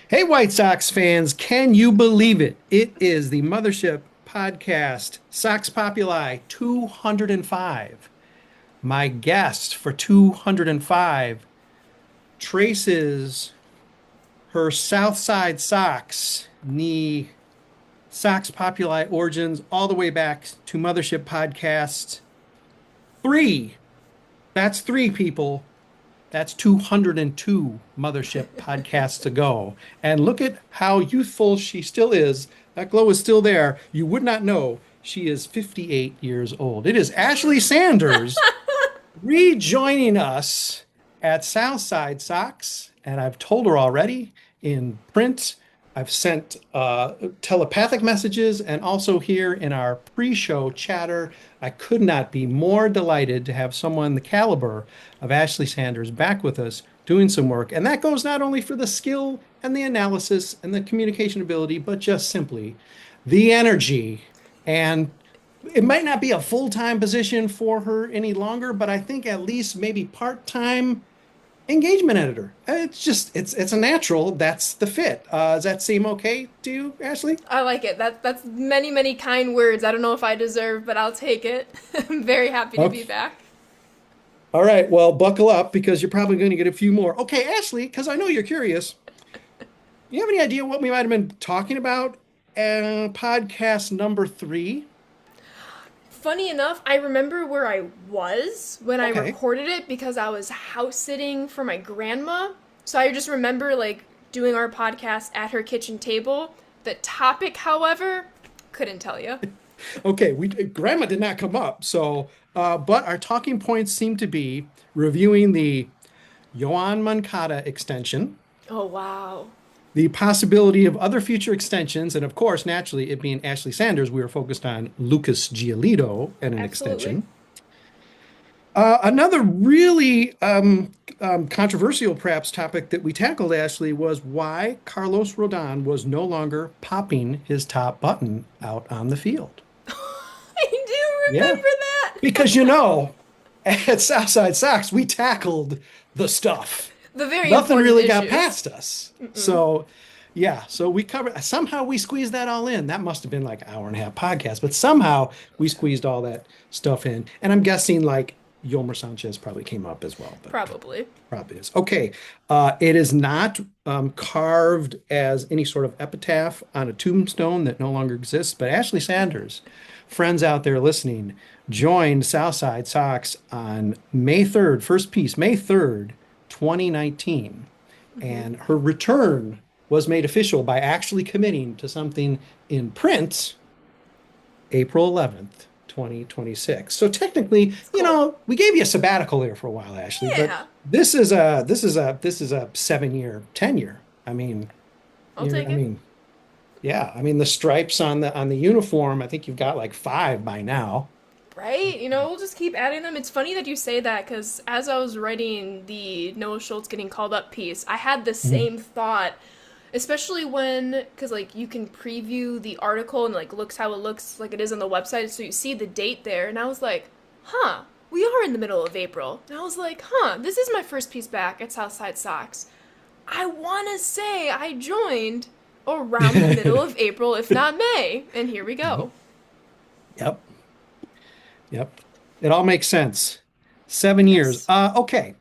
Hey, White Sox fans, can you believe it? It is the Mothership podcast, Sox Populi 205. My guest for 205 traces her South Side Sox knee Sox Populi origins all the way back to Mothership podcast 3. That's three people. That's 202 Mothership podcasts ago. And look at how youthful she still is. That glow is still there. You would not know she is 58 years old. It is Ashley Sanders rejoining us at South Side Sox. And I've told her already in print. I've sent telepathic messages and also here in our pre-show chatter. I could not be more delighted to have someone the caliber of Ashley Sanders back with us doing some work. And that goes not only for the skill and the analysis and the communication ability, but just simply the energy. And it might not be a full-time position for her any longer, but I think at least maybe part-time engagement editor. It's a natural. That's the fit. Does that seem okay to you, Ashley? I like it. That's many, many kind words. I don't know if I deserve, but I'll take it. I'm very happy to be Okay. back. All right. Well, buckle up because you're probably going to get a few more. Okay, Ashley, because I know you're curious. You have any idea what we might have been talking about podcast number 3? Funny enough, I remember where I was when I Okay. recorded it because I was house sitting for my grandma. So I just remember doing our podcast at her kitchen table. The topic, however, couldn't tell you. Okay. We grandma did not come up. So, but our talking points seem to be reviewing the Yoan Moncada extension, Oh wow. the possibility of other future extensions, and of course, naturally, it being Ashley Sanders, we were focused on Lucas Giolito and an Absolutely. extension. Another really controversial, perhaps, topic that we tackled, Ashley, was why Carlos Rodón was no longer popping his top button out on the field. I do Yeah, remember that. because at Southside Sox, we tackled the stuff. The very Nothing important really got issues. past us. So, yeah, so we covered, somehow we squeezed that all in. That must have been like an hour and a half podcast, but somehow we squeezed all that stuff in. And I'm guessing like Yolmer Sanchez probably came up as well, but Probably. probably is. Okay. It is not carved as any sort of epitaph on a tombstone that no longer exists, but Ashley Sanders, friends out there listening, joined Southside Sox on May 3rd, first piece, May 3rd, 2019. And her return was made official by actually committing to something in print April 11th, 2026. So technically, It's cool. we gave you a sabbatical there for a while, Ashley, but Yeah, this is a 7-year tenure. I mean, I'll take I it. mean, yeah, I mean the stripes on the uniform, I think you've got like 5 by now. Right? We'll just keep adding them. It's funny that you say that because as I was writing the Noah Schultz getting called up piece, I had the Mhm. same thought, especially because you can preview the article and looks how it looks like it is on the website, so you see the date there, and I was like, huh, we are in the middle of April. And I was like, huh, this is my first piece back at Southside Sox. I want to say I joined around the middle of April, if not May, and here we go. Yep. Yep. It all makes sense. 7 years. Yes. Okay.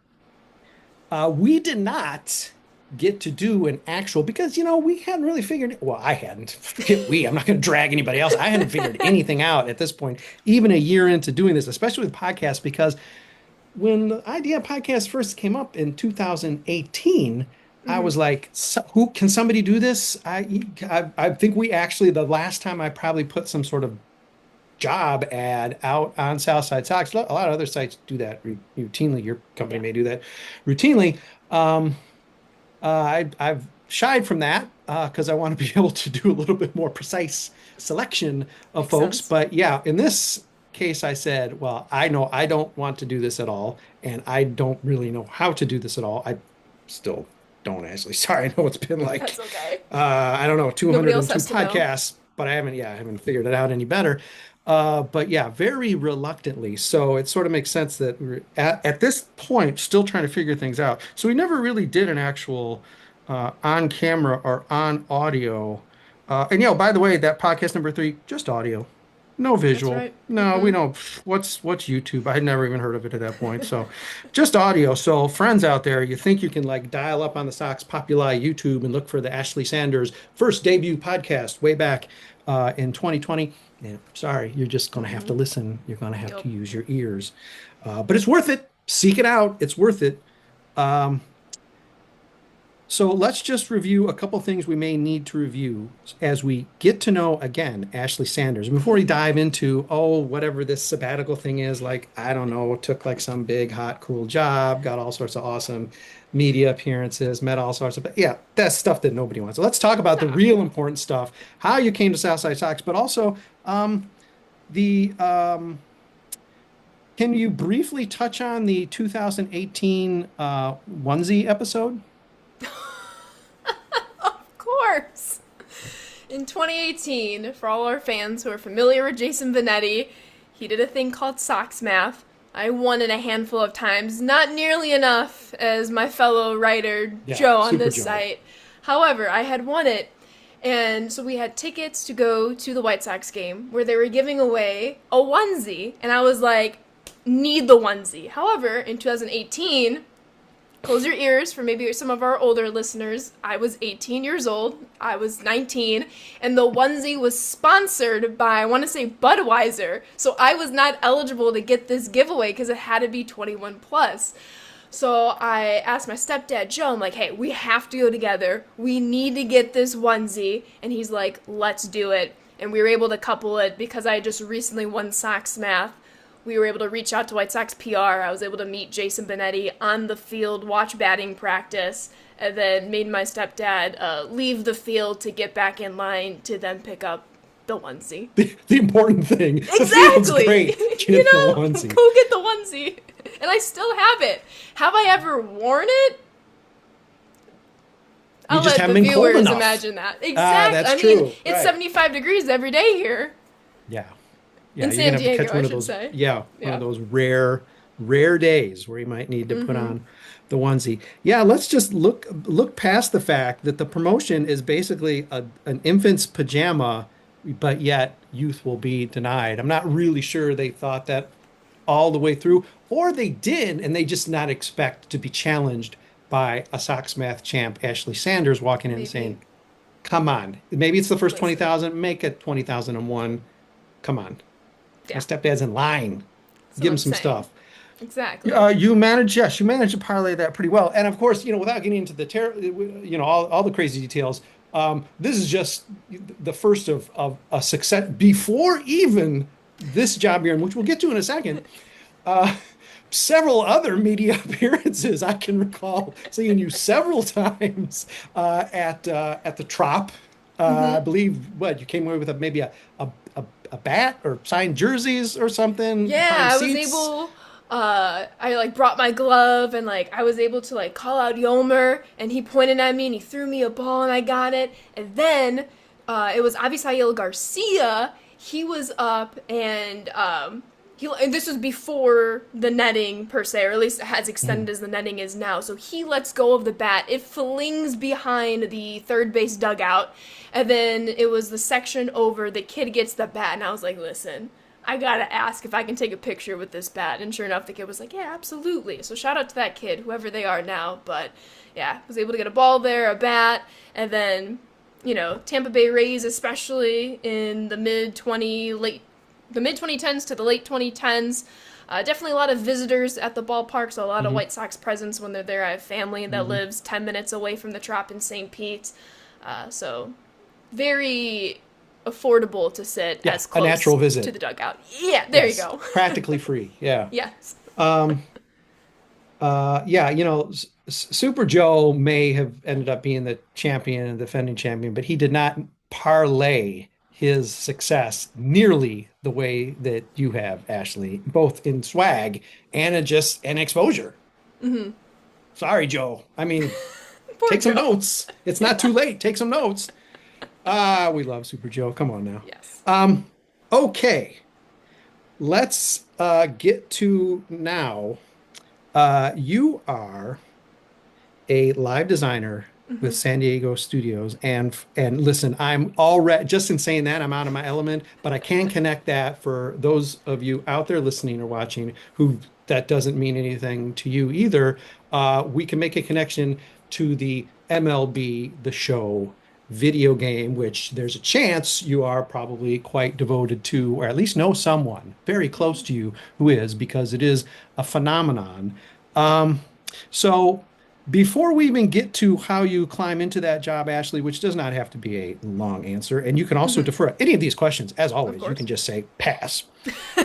We did not get to do an actual because we hadn't really figured well, I hadn't. Forget we, I'm not going to drag anybody else. I hadn't figured anything out at this point, even a year into doing this, especially with podcasts, because when the idea of podcast first came up in 2018, I was like, who can somebody do this? I think we actually the last time I probably put some sort of job ad out on Southside Sox. A lot of other sites do that routinely. Your company Yeah, may do that routinely. Um, I've shied from that because I want to be able to do a little bit more precise selection of makes folks. sense. But yeah, in this case, I said, well, I know I don't want to do this at all, and I don't really know how to do this at all. I still don't actually. Sorry, I know it's been like That's okay. I don't know, Nobody else 202 has to know. podcasts, but I haven't figured it out any better. But yeah, very reluctantly. So it sort of makes sense that we're at this point still trying to figure things out. So we never really did an actual on camera or on audio. And by the way, that podcast number 3, just audio, no That's visual. right. No, we don't. What's YouTube? I had never even heard of it at that point. So, just audio. So, friends out there, you think you can like dial up on the Sox Populi YouTube and look for the Ashley Sanders first debut podcast way back in 2020? Yeah, sorry, you're just going to have to listen. You're going to have Yep. to use your ears. But it's worth it. Seek it out. It's worth it. Um, so let's just review a couple things we may need to review as we get to know again Ashley Sanders. Before we dive into, whatever this sabbatical thing is, like, I don't know, took like some big, hot, cool job, got all sorts of awesome media appearances, met all sorts of, yeah, that's stuff that nobody wants. So let's talk about the Nah. real important stuff, how you came to South Side Sox, but also the can you briefly touch on the 2018 onesie episode? Of course. In 2018, for all our fans who are familiar with Jason Benetti, he did a thing called Sox Math. I won it a handful of times, not nearly enough as my fellow writer Yeah, Joe on Super this Joe. site. However, I had won it, and so we had tickets to go to the White Sox game where they were giving away a onesie, and I was like, need the onesie. However, in 2018, close your ears for maybe some of our older listeners. I was 18 years old. I was 19. And the onesie was sponsored by, I want to say, Budweiser. So I was not eligible to get this giveaway because it had to be 21 plus. So I asked my stepdad, Joe, I'm like, hey, we have to go together. We need to get this onesie. And he's like, let's do it. And we were able to couple it because I just recently won Sox Math. We were able to reach out to White Sox PR. I was able to meet Jason Benetti on the field, watch batting practice, and then made my stepdad leave the field to get back in line to then pick up the onesie. The important thing. The field's Exactly. great. You Get know, the onesie. go get the onesie. And I still have it. Have I ever worn it? I'll just let haven't the been cold viewers enough. imagine that. Exactly. That's I mean, true. it's Right. 75 degrees every day here. Yeah. Yeah, In you're San gonna have to Diego, catch one I of should those. say. Yeah, one Yeah. of those rare days where you might need to put on the onesie. Yeah, let's just look past the fact that the promotion is basically an infant's pajama, but yet youth will be denied. I'm not really sure they thought that all the way through, or they did, and they just not expect to be challenged by a Sox Math champ, Ashley Sanders, walking in and Maybe. saying, "Come on, maybe it's the first Listen. 20,000, make it 20,001. Come on." My Yeah. stepdad's in line. That's Give what him I'm some saying. stuff. Exactly. Yes, you managed to parlay that pretty well. And of course, without getting into all the crazy details, this is just the first of a success before even this job here, which we'll get to in a second. Uh, Several other media appearances I can recall seeing you several times at the Trop. I believe you came away with maybe a bat or signed jerseys or something. Yeah, behind I was seats. able. I like brought my glove and like I was able to like call out Yomer and he pointed at me and he threw me a ball and I got it. And then it was Avisail Garcia. He was up and and this was before the netting per se, or at least as extended as the netting is now. So he lets go of the bat. It flings behind the third base dugout, and then it was the section over. The kid gets the bat, and I was like, "Listen, I gotta ask if I can take a picture with this bat." And sure enough, the kid was like, "Yeah, absolutely." So shout out to that kid, whoever they are now. But yeah, was able to get a ball there, a bat, and then Tampa Bay Rays, especially in the mid 2010s to the late 2010s. Definitely a lot of visitors at the ballpark, so a lot of White Sox presence when they're there. I have family that lives 10 minutes away from the Trop in St. Pete. So very affordable to sit Yeah, as a close natural visit. to the dugout. Yeah, there Yes, you go. practically free. Yeah. Yes. Yeah, Super Joe may have ended up being the champion and defending champion, but he did not parlay his success nearly the way that you have, Ashley, both in swag and in just an exposure. Sorry, Joe. I mean, Poor take some Joe. notes. It's not too late. Take some notes. We love Super Joe. Come on now. Yes. Okay, let's get to now. You are a live designer with San Diego studios. And listen, I'm already, just in saying that, I'm out of my element, but I can connect that for those of you out there listening or watching who that doesn't mean anything to you either. We can make a connection to the MLB The Show video game, which there's a chance you are probably quite devoted to, or at least know someone very close to you who is, because it is a phenomenon. So before we even get to how you climb into that job, Ashley, which does not have to be a long answer, and you can also Hmm. defer any of these questions, as Of always, you can course. just say pass.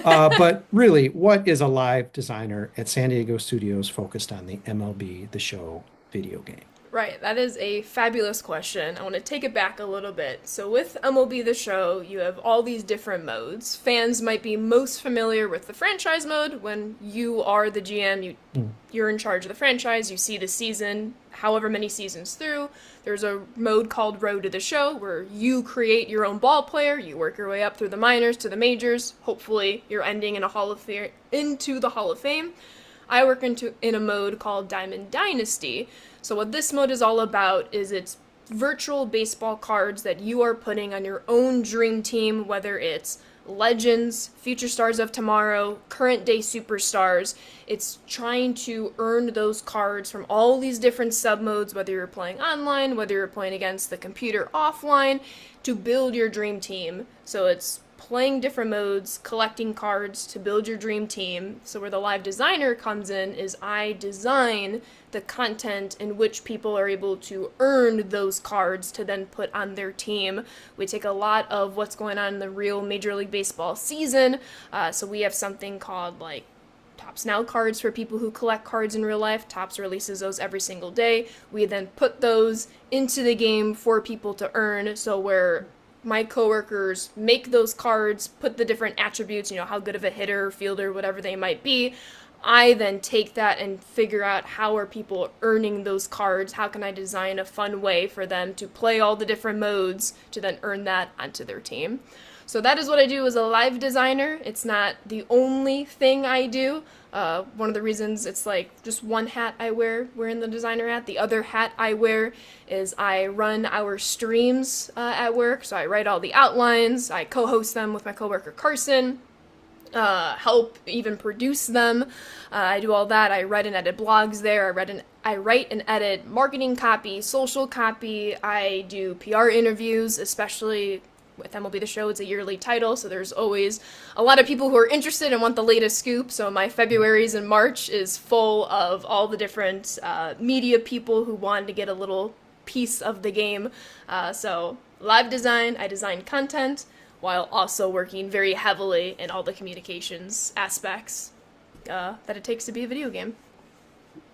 But really, what is a live designer at San Diego Studios focused on the MLB The Show video game? Right, that is a fabulous question. I want to take it back a little bit. So, with MLB The Show, you have all these different modes. Fans might be most familiar with the franchise mode when you are the GM, Mm. you're in charge of the franchise, you see the season, however many seasons through. There's a mode called Road to the Show where you create your own ball player, you work your way up through the minors to the majors. Hopefully, you're ending in a into the Hall of Fame. I work in a mode called Diamond Dynasty. So what this mode is all about is it's virtual baseball cards that you are putting on your own dream team, whether it's legends, future stars of tomorrow, current day superstars. It's trying to earn those cards from all these different sub modes, whether you're playing online, whether you're playing against the computer offline, to build your dream team. So it's playing different modes, collecting cards to build your dream team. So where the live designer comes in is I design the content in which people are able to earn those cards to then put on their team. We take a lot of what's going on in the real Major League Baseball season. So we have something called like Topps Now cards for people who collect cards in real life. Topps releases those every single day. We then put those into the game for people to earn. So where my coworkers make those cards, put the different attributes, how good of a hitter, fielder, whatever they might be. I then take that and figure out how are people earning those cards? How can I design a fun way for them to play all the different modes to then earn that onto their team? So that is what I do as a live designer. It's not the only thing I do. One of the reasons it's like just one hat I wearing the designer hat. The other hat I wear is I run our streams at work. So I write all the outlines. I co-host them with my coworker Carson. Help even produce them. I do all that. I write and edit blogs there. I write and edit marketing copy, social copy. I do PR interviews, especially with MLB The Show. It's a yearly title, so there's always a lot of people who are interested and want the latest scoop. So my February's and March is full of all the different media people who want to get a little piece of the game. So live design, I design content while also working very heavily in all the communications aspects that it takes to be a video game.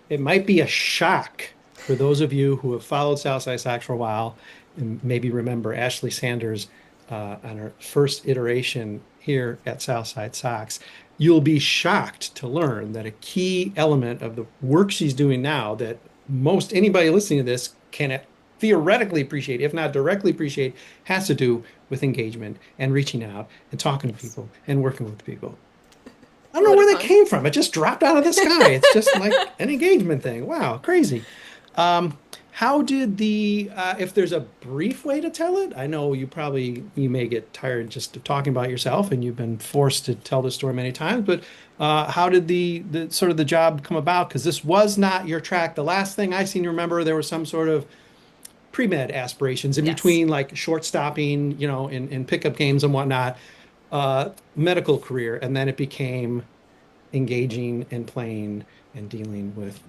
It might be a shock for those of you who have followed South Side Sox for a while and maybe remember Ashley Sanders on her first iteration here at South Side Sox. You'll be shocked to learn that a key element of the work she's doing now that most anybody listening to this can theoretically appreciate, if not directly appreciate, has to do with engagement and reaching out and talking to people and working with people. I It's a don't know lot of where that fun. came from. It just dropped out of the sky. It's just like an engagement thing. Wow, crazy. How did if there's a brief way to tell it, I know you may get tired just of talking about yourself and you've been forced to tell this story many times, but how did the sort of the job come about? Because this was not your track. The last thing I seem to remember, there was some sort of pre-med aspirations in Yes. between like short stopping, in pickup games and whatnot, medical career. And then it became engaging and playing and dealing with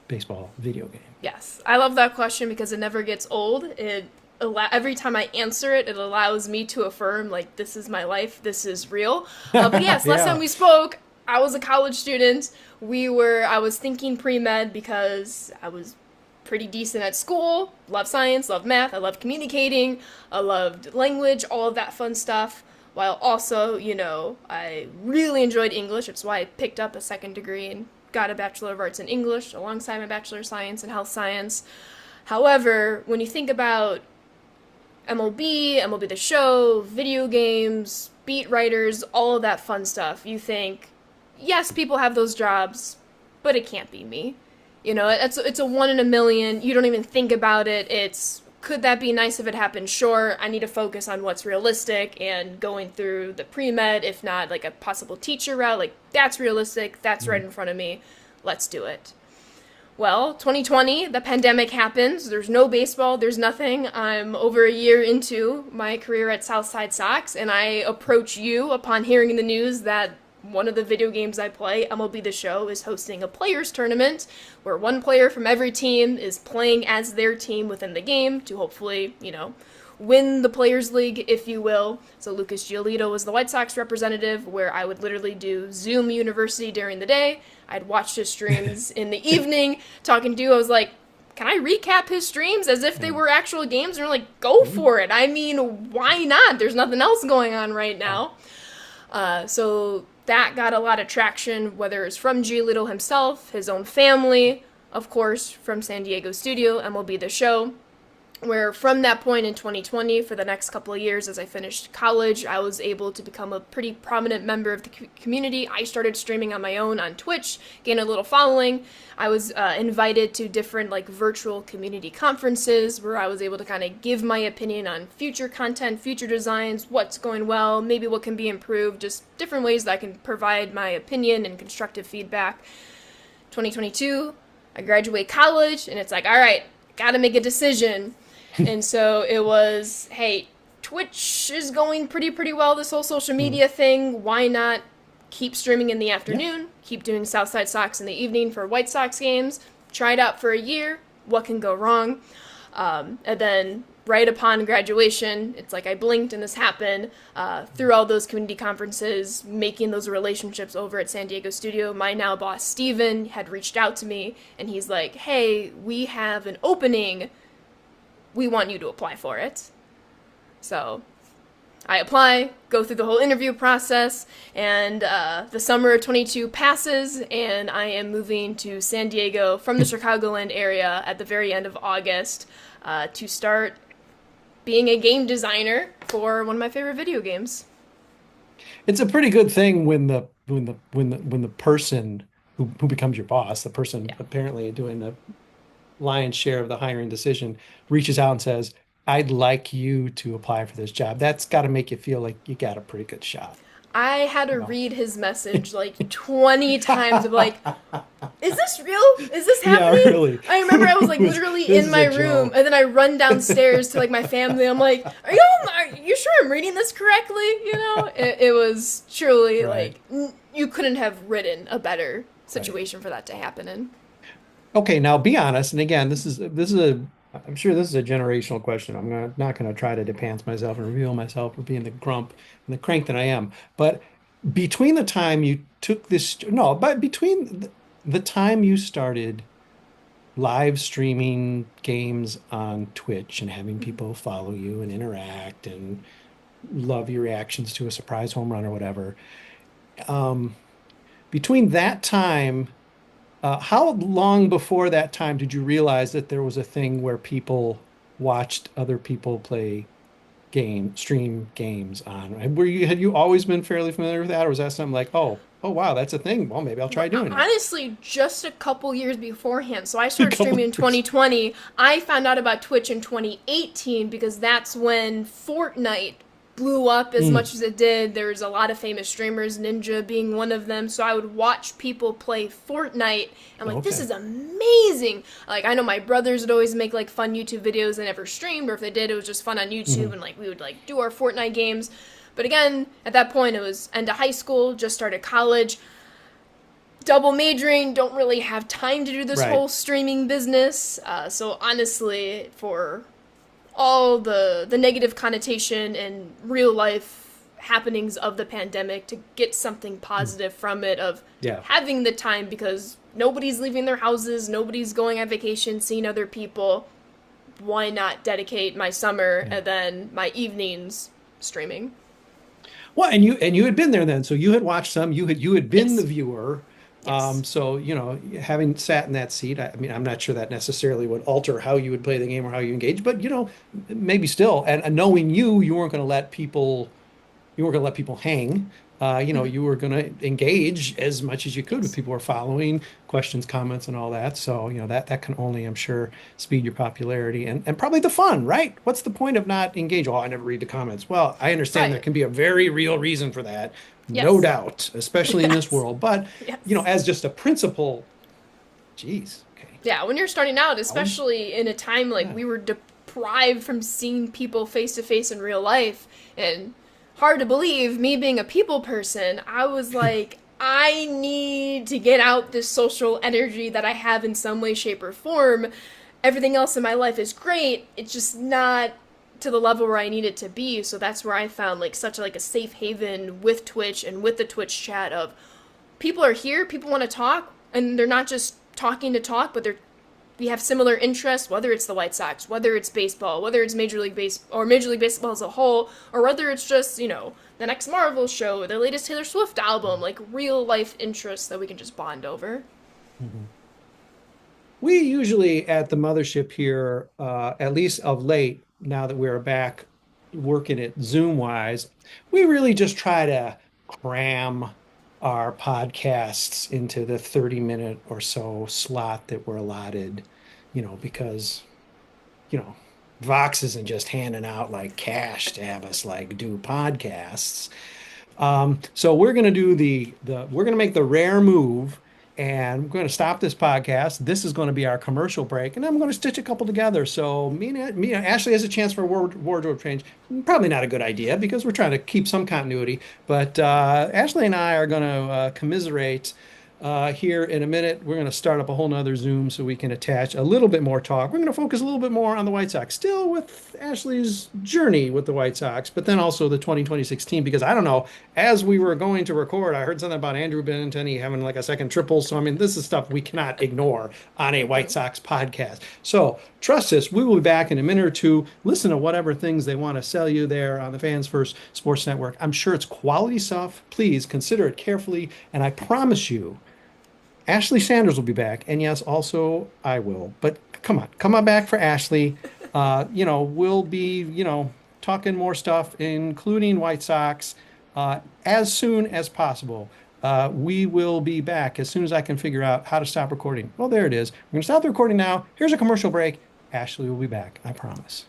baseball video game. Yes. I love that question because it never gets old. Every time I answer it, it allows me to affirm like this is my life, this is real. But yes, last time Yeah. we spoke, I was a college student. I was thinking pre-med because I was pretty decent at school, love science, love math, I love communicating, I loved language, all of that fun stuff. While also, I really enjoyed English. It's why I picked up a second degree and got a Bachelor of Arts in English alongside my Bachelor of Science in Health Science. However, when you think about MLB The Show, video games, beat writers, all of that fun stuff, you think, yes, people have those jobs, but it can't be me. You know, it's a one in a million. You don't even think about it. It's could that be nice if it happened? Sure. I need to focus on what's realistic and going through the pre-med, if not like a possible teacher route. Like that's realistic. That's right in front of me. Let's do it. Well, 2020, the pandemic happens. There's no baseball. There's nothing. I'm over a year into my career at South Side Sox, and I approach you upon hearing the news that one of the video games I play, MLB The Show, is hosting a players tournament where one player from every team is playing as their team within the game to hopefully, win the Players League, if you will. So Lucas Giolito was the White Sox representative, where I would literally do Zoom University during the day. I'd watch his streams in the evening, talking to you. I was like, can I recap his streams as if they were actual games? And we're like, go for it. I mean, why not? There's nothing else going on right now. So that got a lot of traction, whether it's from Giolito himself, his own family, of course, from San Diego studio, MLB The Show, where from that point in 2020, for the next couple of years as I finished college, I was able to become a pretty prominent member of the community. I started streaming on my own on Twitch, gained a little following. I was invited to different virtual community conferences where I was able to kind of give my opinion on future content, future designs, what's going well, maybe what can be improved, just different ways that I can provide my opinion and constructive feedback. 2022, I graduate college, and it's like, all right, gotta make a decision. And so it was, hey, Twitch is going pretty well, this whole social media thing. Why not keep streaming in the afternoon, keep doing South Side Sox in the evening for White Sox games, try it out for a year, what can go wrong? And then right upon graduation, it's like I blinked and this happened. Through all those community conferences, making those relationships over at San Diego studio, my now boss, Steven, had reached out to me, and he's like, hey, we have an opening. We want you to apply for it. So I apply, go through the whole interview process, and the summer of 22 passes, and I am moving to San Diego from the Chicagoland area at the very end of August to start being a game designer for one of my favorite video games. It's a pretty good thing when the person who becomes your boss, the person apparently doing the lion's share of the hiring decision, reaches out and says, I'd like you to apply for this job. That's got to make you feel like you got a pretty good shot. I had to read his message 20 times of is this real? Is this happening? Yeah, really. I remember I was literally in my room, and then I run downstairs to my family. I'm like, are you sure I'm reading this correctly? It was truly right. You couldn't have written a better situation for that to happen in. Okay, now be honest. And again, I'm sure this is a generational question. Not going to try to depants myself and reveal myself for being the grump and the crank that I am. But between the time you took this, no, but between the time you started live streaming games on Twitch and having people follow you and interact and love your reactions to a surprise home run or whatever, between that time, how long before that time did you realize that there was a thing where people watched other people stream games on? Had you always been fairly familiar with that, or was that something like, oh wow, that's a thing. Well, maybe I'll try doing it. Honestly, just a couple years beforehand. So I started streaming in 2020. I found out about Twitch in 2018 because that's when Fortnite blew up as much as it did. There's a lot of famous streamers, Ninja being one of them. So I would watch people play Fortnite and this is amazing. I know my brothers would always make fun YouTube videos. They never streamed, or if they did, it was just fun on YouTube, and we would do our Fortnite games. But again, at that point, it was end of high school, just started college, double majoring, don't really have time to do this whole streaming business. So honestly, for all the negative connotation and real life happenings of the pandemic, to get something positive from it, of having the time, because nobody's leaving their houses, nobody's going on vacation, seeing other people, why not dedicate my summer and then my evenings streaming? Well, and you had been there then, so you had watched some. You had been the viewer. Yes. So having sat in that seat, I mean, I'm not sure that necessarily would alter how you would play the game or how you engage, but maybe still. And knowing you weren't going to let people hang. you were going to engage as much as you could with people who are following questions, comments, and all that. So, that can only, I'm sure, speed your popularity and probably the fun, right? What's the point of not engage? Oh, I never read the comments. Well, I understand there Right. can be a very real reason for that, no Yes. doubt, especially in this Yes. world. But, Yes. as just a principle, geez, okay. Yeah, when you're starting out, Well, especially in a time like yeah. we were deprived from seeing people face to face in real life, and hard to believe, me being a people person, I was like, I need to get out this social energy that I have in some way, shape, or form. Everything else in my life is great. It's just not to the level where I need it to be. So that's where I found like such like a safe haven with Twitch and with the Twitch chat of people are here, people want to talk, and they're not just talking to talk, but we have similar interests, whether it's the White Sox, whether it's baseball, whether it's Major League Baseball or Major League Baseball as a whole, or whether it's just, the next Marvel show or the latest Taylor Swift album, like real life interests that we can just bond over. Mhm. We usually at the mothership here, at least of late, now that we're back working it Zoom wise, we really just try to cram our podcasts into the 30-minute or so slot that we're allotted, because, you know, Vox isn't just handing out like cash to have us like do podcasts. So we're going to do we're going to make the rare move and we're going to stop this podcast. This is going to be our commercial break, and I'm going to stitch a couple together. So Ashley has a chance for a wardrobe change. Probably not a good idea because we're trying to keep some continuity. But Ashley and I are going to commiserate here in a minute. We're going to start up a whole nother Zoom so we can attach a little bit more talk. We're going to focus a little bit more on the White Sox, still with Ashley's journey with the White Sox, but then also the 2020 because I don't know, as we were going to record, I heard something about Andrew Benintendi having like a second triple. So, I mean, this is stuff we cannot ignore on a White Sox podcast. So trust us, we will be back in a minute or two. Listen to whatever things they want to sell you there on the Fans First Sports Network. I'm sure it's quality stuff. Please consider it carefully. And I promise you, Ashley Sanders will be back, and yes, also I will. But come on back for Ashley. We'll be, talking more stuff, including White Sox, as soon as possible. We will be back as soon as I can figure out how to stop recording. Well, there it is. We're going to stop the recording now. Here's a commercial break. Ashley will be back. I promise.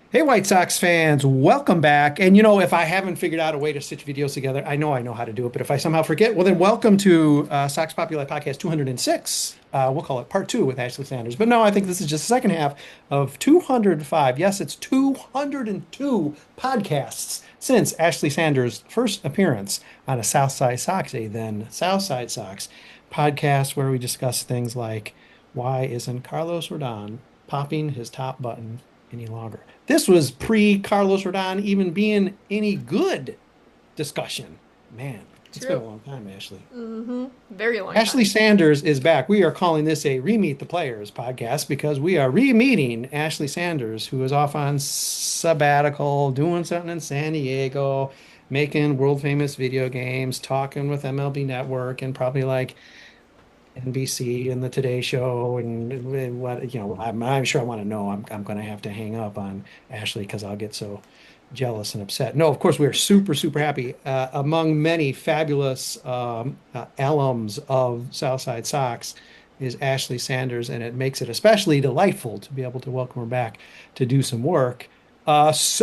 Hey, White Sox fans, welcome back. And if I haven't figured out a way to stitch videos together, I know how to do it. But if I somehow forget, well, then welcome to Sox Populi Podcast 206. We'll call it part 2 with Ashley Sanders. But no, I think this is just the second half of 205. Yes, it's 202 podcasts since Ashley Sanders' first appearance on a South Side Sox, a then South Side Sox podcast where we discuss things like why isn't Carlos Rodón popping his top button any longer? This was pre Carlos Rodón even being any good discussion. Man, it's been a long time, Ashley. Mm-hmm. Very long Ashley time. Sanders is back. We are calling this a Re-Meet the Players podcast because we are re-meeting Ashley Sanders, who is off on sabbatical, doing something in San Diego, making world famous video games, talking with MLB Network, and probably like NBC and the Today Show and what I'm sure I want to know. I'm going to have to hang up on Ashley because I'll get so jealous and upset. No, of course we are super happy. Among many fabulous alums of South Side Sox is Ashley Sanders, and it makes it especially delightful to be able to welcome her back to do some work. Let's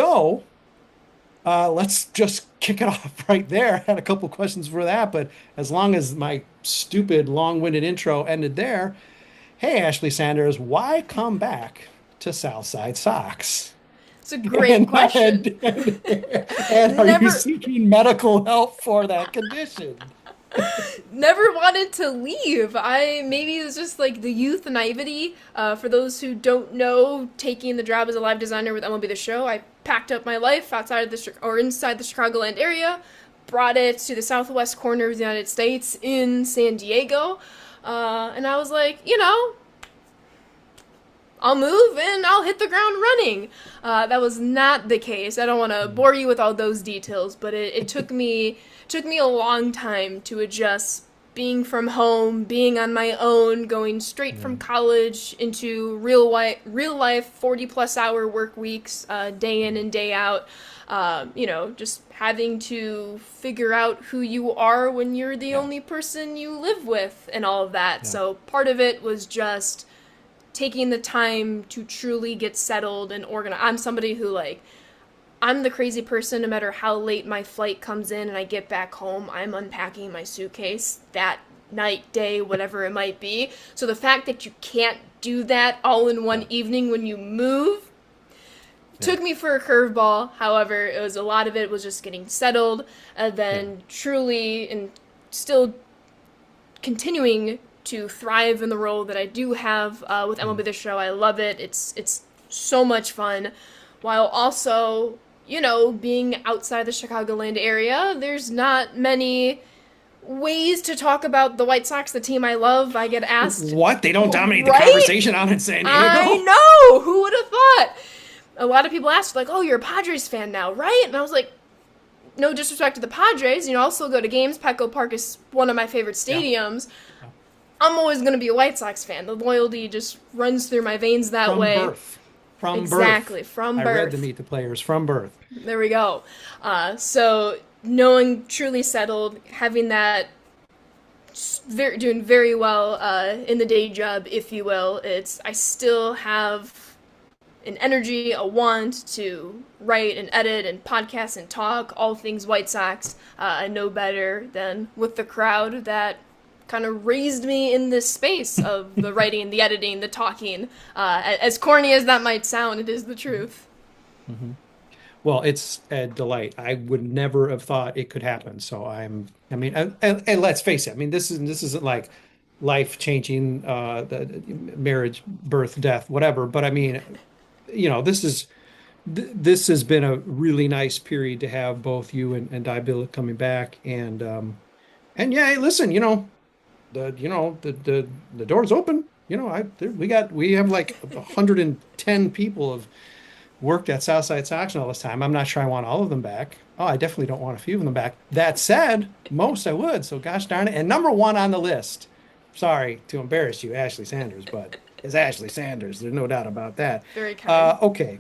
just kick it off right there. I had a couple questions for that, but as long as my stupid, long-winded intro ended there, hey, Ashley Sanders, why come back to South Side Sox? It's a great question. And are you seeking medical help for that condition? Never wanted to leave. Maybe it was just like the youth and naivety. For those who don't know, taking the job as a live designer with MLB The Show, I packed up my life outside of inside the Chicagoland area, brought it to the southwest corner of the United States in San Diego, and I was like, I'll move and I'll hit the ground running. That was not the case. I don't want to bore you with all those details, but it took me a long time to adjust being from home, being on my own, going straight from college into real life 40 plus hour work weeks, day in and day out. Just having to figure out who you are when you're the only person you live with and all of that. Yeah. So part of it was just taking the time to truly get settled and organized. I'm somebody who, like, I'm the crazy person. No matter how late my flight comes in and I get back home, I'm unpacking my suitcase that night, day, whatever it might be. So the fact that you can't do that all in one evening when you move took me for a curveball. However, a lot of it was just getting settled, and then truly and still continuing to thrive in the role that I do have with MLB The Show. I love it. It's so much fun, while also, being outside the Chicagoland area. There's not many ways to talk about the White Sox, the team I love. I get asked, What? They don't dominate right? the conversation out in San Diego? I know! Who would have thought? A lot of people ask, like, oh, you're a Padres fan now, right? And I was like, no disrespect to the Padres. I'll still go to games. Petco Park is one of my favorite stadiums. Yeah. I'm always going to be a White Sox fan. The loyalty just runs through my veins that way. From birth. Exactly, from birth. I read to meet the players from birth. There we go. So knowing truly settled, having that, doing very well in the day job, if you will. I still have an energy, a want to write and edit and podcast and talk all things White Sox. I know better than with the crowd that kind of raised me in this space of the writing, the editing, the talking. As corny as that might sound, it is the truth. Mm-hmm. Well, it's a delight. I would never have thought it could happen. So and let's face it. this isn't like life-changing, the marriage, birth, death, whatever. But this has been a really nice period to have both you and Di Billick coming back, and yeah, hey, listen, the door's open. We have like 110 people have worked at South Side Sox all this time. I'm not sure I want all of them back. Oh, I definitely don't want a few of them back. That said, most I would. So gosh darn it. And number one on the list, sorry to embarrass you, Ashley Sanders, but it's Ashley Sanders. There's no doubt about that. Very kind. Okay.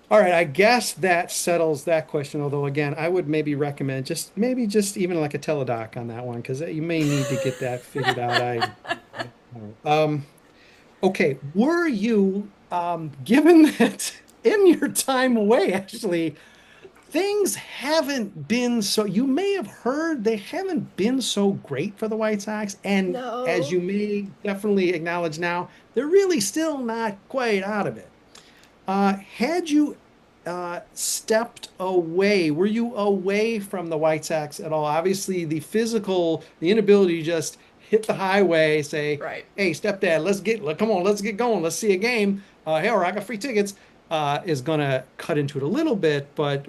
All right. I guess that settles that question. Although, again, I would maybe recommend just even like a teledoc on that one, because you may need to get that figured out. Okay. Were you, given that in your time away, actually, things haven't been so, you may have heard they haven't been so great for the White Sox. And as you may definitely acknowledge now, they're really still not quite out of it. Had you stepped away, were you away from the White Sox at all? Obviously, the inability to just hit the highway, say, right, hey, stepdad, let's get going, let's see a game. Hey, all right, I got free tickets. Is going to cut into it a little bit, but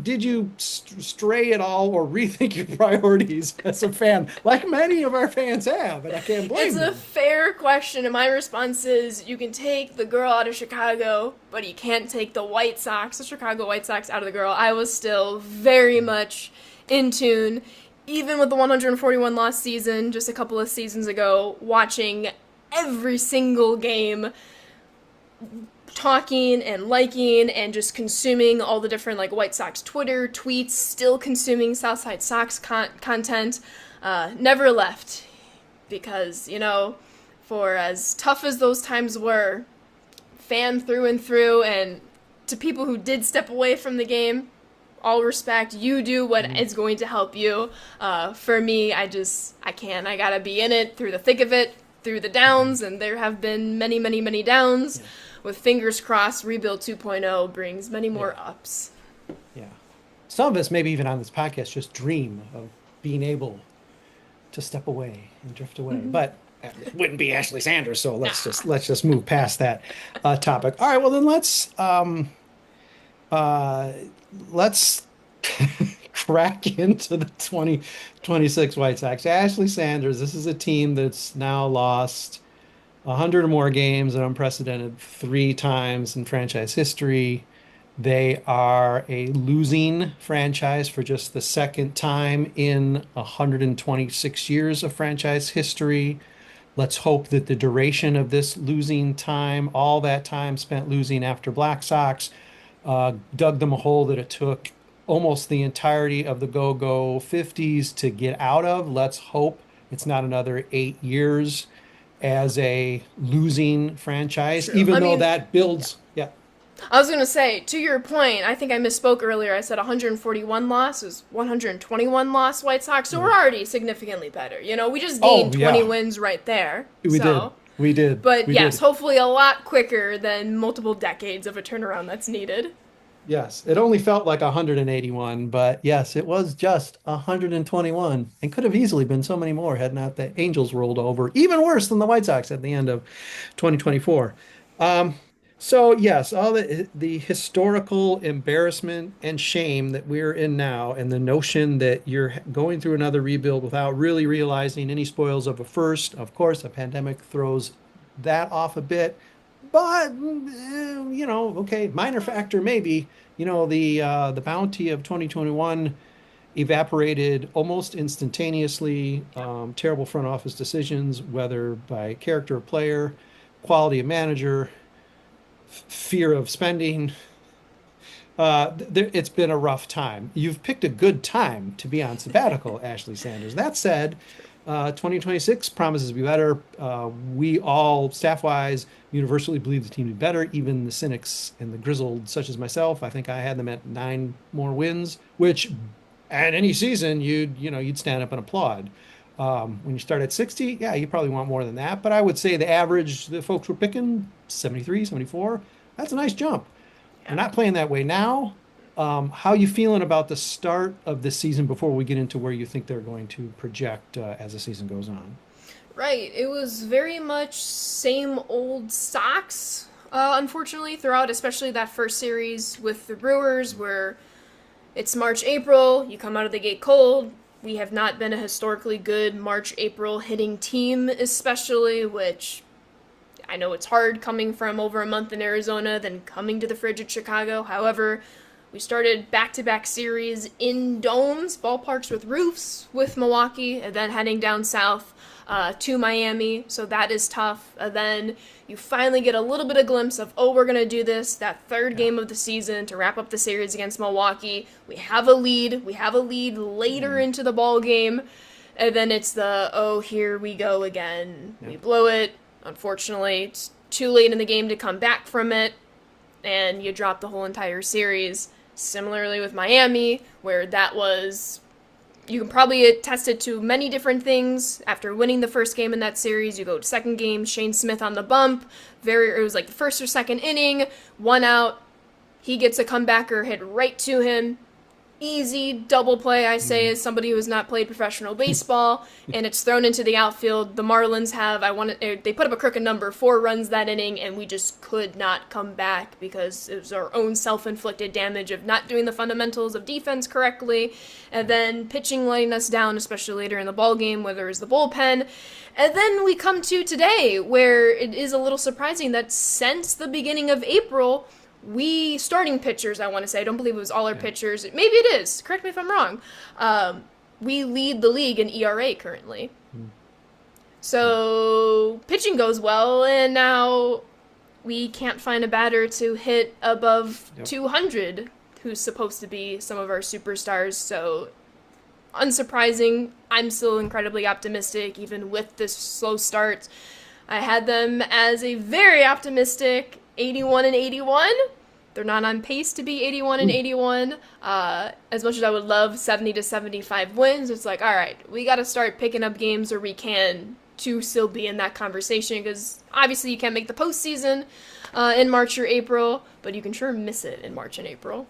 did you stray at all or rethink your priorities as a fan, like many of our fans have, and I can't blame them. It's a fair question, and my response is you can take the girl out of Chicago, but you can't take the White Sox, the Chicago White Sox, out of the girl. I was still very much in tune, even with the 141 loss season just a couple of seasons ago, watching every single game, talking and liking and just consuming all the different like White Sox Twitter tweets, still consuming South Side Sox content, never left, because for as tough as those times were, fan through and through, and to people who did step away from the game, all respect. You do what is going to help you. For me, I gotta be in it through the thick of it, through the downs, and there have been many, many, many downs. Yeah. With fingers crossed, Rebuild 2.0 brings many more ups. Yeah. Some of us, maybe even on this podcast, just dream of being able to step away and drift away. Mm-hmm. But it wouldn't be Ashley Sanders, so let's just move past that topic. All right, well then let's crack into the 2026 White Sox. Ashley Sanders, this is a team that's now lost 100 or more games, an unprecedented 3 times in franchise history. They are a losing franchise for just the second time in 126 years of franchise history. Let's hope that the duration of this losing time, all that time spent losing after Black Sox, dug them a hole that it took almost the entirety of the go-go 50s to get out of. Let's hope it's not another 8 years as a losing franchise, True. even I though mean, that builds, yeah. I was gonna say, to your point, I think I misspoke earlier. I said 141 loss was 121 loss White Sox, so we're already significantly better. You know, we just Oh, gained 20 yeah, wins right there. we did. So, We did. but We yes, did. hopefully a lot quicker than multiple decades of a turnaround that's needed. Yes, it only felt like 181, but yes, it was just 121 and could have easily been so many more had not the Angels rolled over, even worse than the White Sox at the end of 2024. Um, so yes, all the historical embarrassment and shame that we're in now, and the notion that you're going through another rebuild without really realizing any spoils of a first. Of course, a pandemic throws that off a bit. But okay, minor factor maybe. The bounty of 2021 evaporated almost instantaneously. Terrible front office decisions, whether by character of player, quality of manager, fear of spending. It's been a rough time. You've picked a good time to be on sabbatical, Ashley Sanders. That said, 2026 promises to be better. We all, staff-wise, universally believe the team to be better. Even the cynics and the grizzled, such as myself, I think I had them at 9 more wins, which at any season you'd stand up and applaud. When you start at 60, yeah, you probably want more than that. But I would say the average the folks were picking 73, 74. That's a nice jump. They're Yeah. not playing that way now. How you feeling about the start of the season before we get into where you think they're going to project as the season goes on? Right. It was very much same old Sox, unfortunately, throughout, especially that first series with the Brewers, where it's March, April, you come out of the gate cold. We have not been a historically good March, April hitting team, especially, which I know it's hard coming from over a month in Arizona, then coming to the frigid Chicago. However, we started back-to-back series in domes, ballparks with roofs with Milwaukee, and then heading down south to Miami. So that is tough. And then you finally get a little bit of glimpse of, oh, we're going to do this, that third game of the season to wrap up the series against Milwaukee. We have a lead. We have a lead later into the ball game. And then it's the, oh, here we go again. We blow it. Unfortunately, it's too late in the game to come back from it, and you drop the whole entire series. Similarly with Miami, where that was, you can probably attest it to many different things. After winning the first game in that series, you go to second game, Shane Smith on the bump. It was like the first or second inning, 1 out. He gets a comebacker hit right to him. Easy double play, I say, as somebody who has not played professional baseball, and it's thrown into the outfield. The Marlins they put up a crooked number, 4 runs that inning, and we just could not come back because it was our own self-inflicted damage of not doing the fundamentals of defense correctly, and then pitching letting us down, especially later in the ball game, whether it's the bullpen. And then we come to today, where it is a little surprising that since the beginning of April, we starting pitchers, I want to say, I don't believe it was all our pitchers. Maybe it is. Correct me if I'm wrong. We lead the league in ERA currently. So pitching goes well, and now we can't find a batter to hit above 200, who's supposed to be some of our superstars. So unsurprising, I'm still incredibly optimistic, even with this slow start. I had them as a very optimistic 81-81. They're not on pace to be 81-81. As much as I would love 70-75 wins, it's like, all right, we got to start picking up games where we can to still be in that conversation, because obviously you can't make the postseason in March or April, but you can sure miss it in March and April.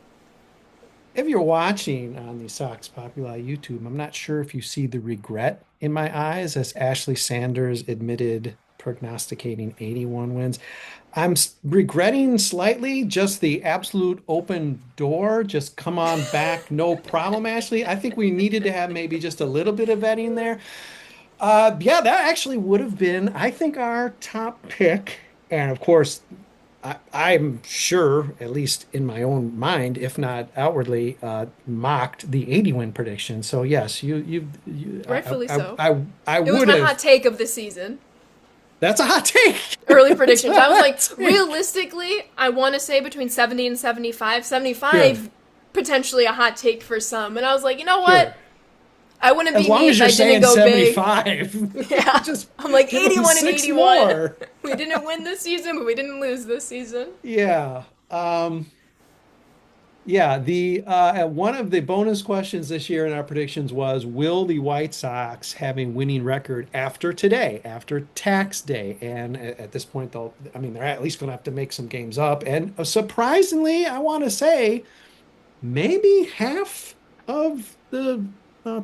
If you're watching on the Sox Populi YouTube, I'm not sure if you see the regret in my eyes as Ashley Sanders admitted prognosticating 81 wins. I'm regretting slightly just the absolute open door. Just come on back, no problem, Ashley. I think we needed to have maybe just a little bit of vetting there. Yeah, that actually would have been, I think, our top pick. And of course, I'm sure, at least in my own mind, if not outwardly, mocked the 80 win prediction. So yes, Rightfully so. I It was would my hot have. take of the season. That's a hot take. Early That's a predictions. I was like, hot take. realistically, I want to say between 70 and 75. Sure, 75, potentially a hot take for some. And I was like, you know sure. what? I wouldn't As be long me as if you're I didn't saying go big. 75, Yeah. just I'm like give them 81 and six 81. more. We didn't win this season, but we didn't lose this season. Yeah. Yeah, the one of the bonus questions this year in our predictions was, will the White Sox have a winning record after today, after tax day? And at this point, I mean, they're at least going to have to make some games up. And surprisingly, I want to say maybe half of the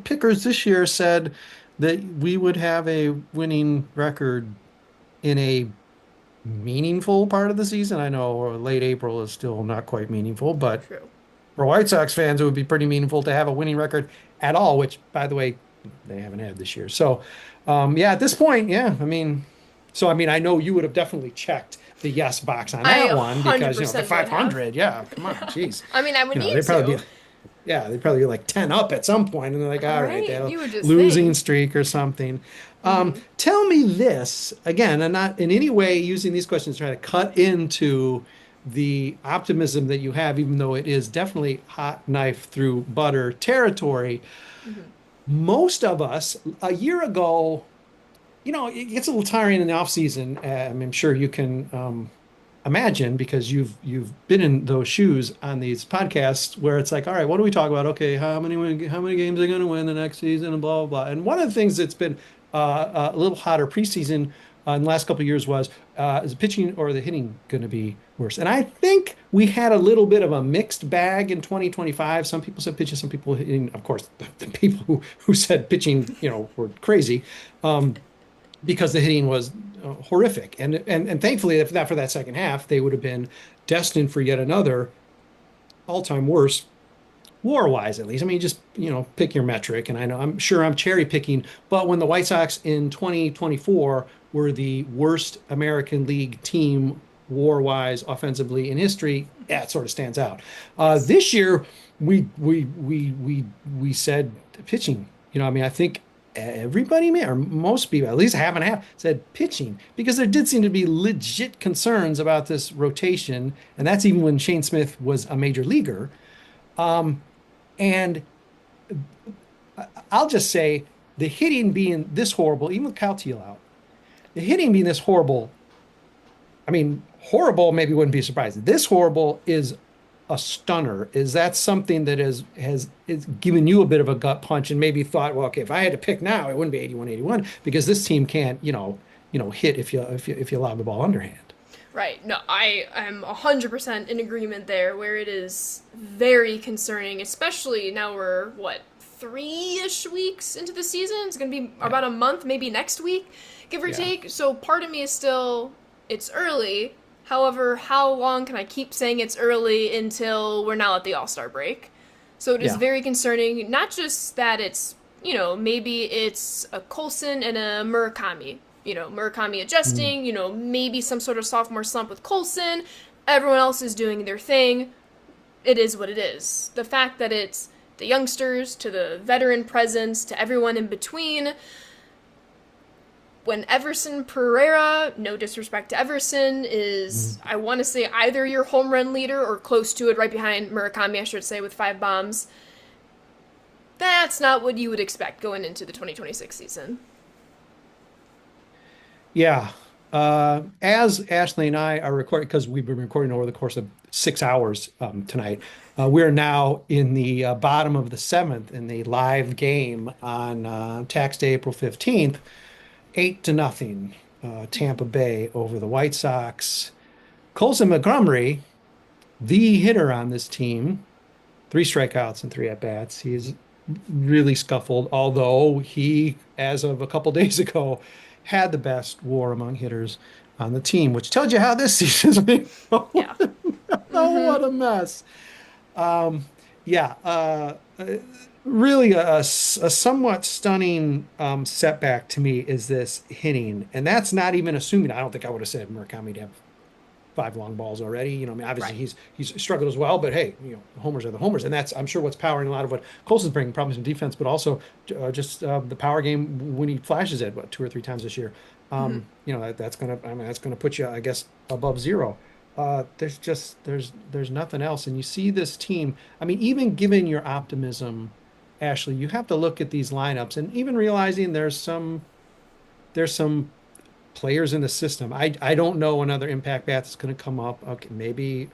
pickers this year said that we would have a winning record in a meaningful part of the season. I know late April is still not quite meaningful, but True. for White Sox fans, it would be pretty meaningful to have a winning record at all, which, by the way, they haven't had this year. So, yeah, at this point, yeah, I mean, I know you would have definitely checked the yes box on I that one because, the 100% would have. 500, yeah, come on, jeez. I mean, I would need They'd probably to. be, yeah, they'd probably be like 10 up at some point, and they're like, all right, they Right? have a You would just losing think. streak or something. Tell me this again, and not in any way using these questions to try to cut into the optimism that you have, even though it is definitely hot knife through butter territory. Hmm. Most of us a year ago, it gets a little tiring in the off season. I'm sure you can imagine because you've been in those shoes on these podcasts where it's like, all right, what do we talk about? Okay, how many games are going to win the next season and blah blah blah. And one of the things that's been a little hotter preseason in the last couple of years was is the pitching or the hitting going to be worse? And I think we had a little bit of a mixed bag in 2025. Some people said pitching, some people hitting. Of course, the people who said pitching, were crazy. Because the hitting was horrific. And thankfully, if not for that second half, they would have been destined for yet another all-time worst war-wise, at least. I mean, just pick your metric. And I'm sure I'm cherry picking, but when the White Sox in 2024 were the worst American League team war-wise offensively in history, yeah, it sort of stands out. Yes. This year, we said pitching. I mean, I think everybody, or most people, at least half and half, said pitching because there did seem to be legit concerns about this rotation, and that's even when Shane Smith was a major leaguer. And I'll just say the hitting being this horrible, even with Kyle Teel out, the hitting being this horrible. I mean, horrible maybe wouldn't be surprising. This horrible is a stunner. Is that something that has given you a bit of a gut punch and maybe thought, well, okay, if I had to pick now, it wouldn't be 81-81 because this team can't, hit if you lob the ball underhand. Right. No, I am 100% in agreement there, where it is very concerning, especially now we're, what, 3-ish weeks into the season? It's going to be Yeah. about a month, maybe next week, give or Yeah. take. So part of me is still, it's early. However, how long can I keep saying it's early until we're now at the All-Star break? So it is Yeah. very concerning, not just that it's, maybe it's a Coulson and a Murakami. Murakami Mm. adjusting, maybe some sort of sophomore slump with Coulson. Everyone else is doing their thing. It is what it is. The fact that it's the youngsters to the veteran presence to everyone in between. When Everson Pereira, no disrespect to Everson, is, Mm. I want to say, either your home run leader or close to it, right behind Murakami, I should say, with 5 bombs. That's not what you would expect going into the 2026 season. Yeah. As Ashley and I are recording, because we've been recording over the course of 6 hours tonight, we are now in the bottom of the seventh in the live game on tax day, April 15th, 8-0, Tampa Bay over the White Sox. Colson Montgomery, the hitter on this team, 3 strikeouts and 3 at-bats. He's really scuffled, although he, as of a couple days ago, had the best WAR among hitters on the team, which tells you how this season's been going. Yeah. Oh, what a mess. Yeah, really a somewhat stunning setback to me is this hitting, and that's not even assuming. I don't think I would have said Murakami to have 5 long balls already. I mean, obviously Right. he's struggled as well, but hey, homers are the homers, and that's I'm sure what's powering a lot of what Colson's bringing, probably some defense, but also just the power game when he flashes it, 2 or 3 times this year. Hmm. That's gonna I mean that's gonna put you, I guess, above zero. There's nothing else, and you see this team. I mean, even given your optimism, Ashley, you have to look at these lineups and even realizing there's some players in the system. I don't know another impact bat that's going to come up. Maybe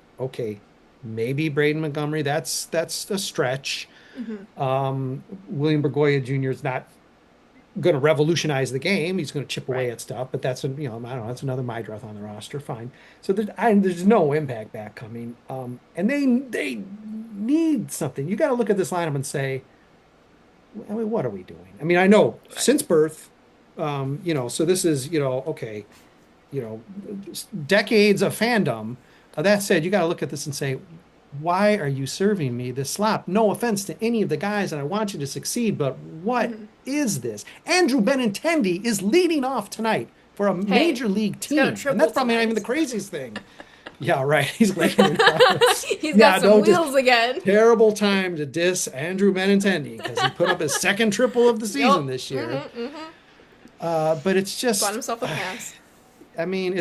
Braden Montgomery. That's a stretch. Hmm. William Bergoya Jr. is not going to revolutionize the game. He's going to chip away Right. at stuff, but I don't know. That's another Mydroth on the roster. Fine. So there's no impact back coming. And they need something. You got to look at this lineup and say, I mean, what are we doing? I mean, I know Right. since birth, so this is, okay, you know, decades of fandom. That said, you got to look at this and say, why are you serving me this slop? No offense to any of the guys, and I want you to succeed, but what Hmm. is this? Andrew Benintendi is leading off tonight for a Hey, major league he's got a team, and that's triple probably not even the tonight. craziest thing. Yeah, right. He's laying it out. He's got Yeah, some don't just wheels again. terrible time to diss Andrew Benintendi because he put up his second triple of the season Yup. this year. Hmm. But it's Bought just, himself a pass. I mean,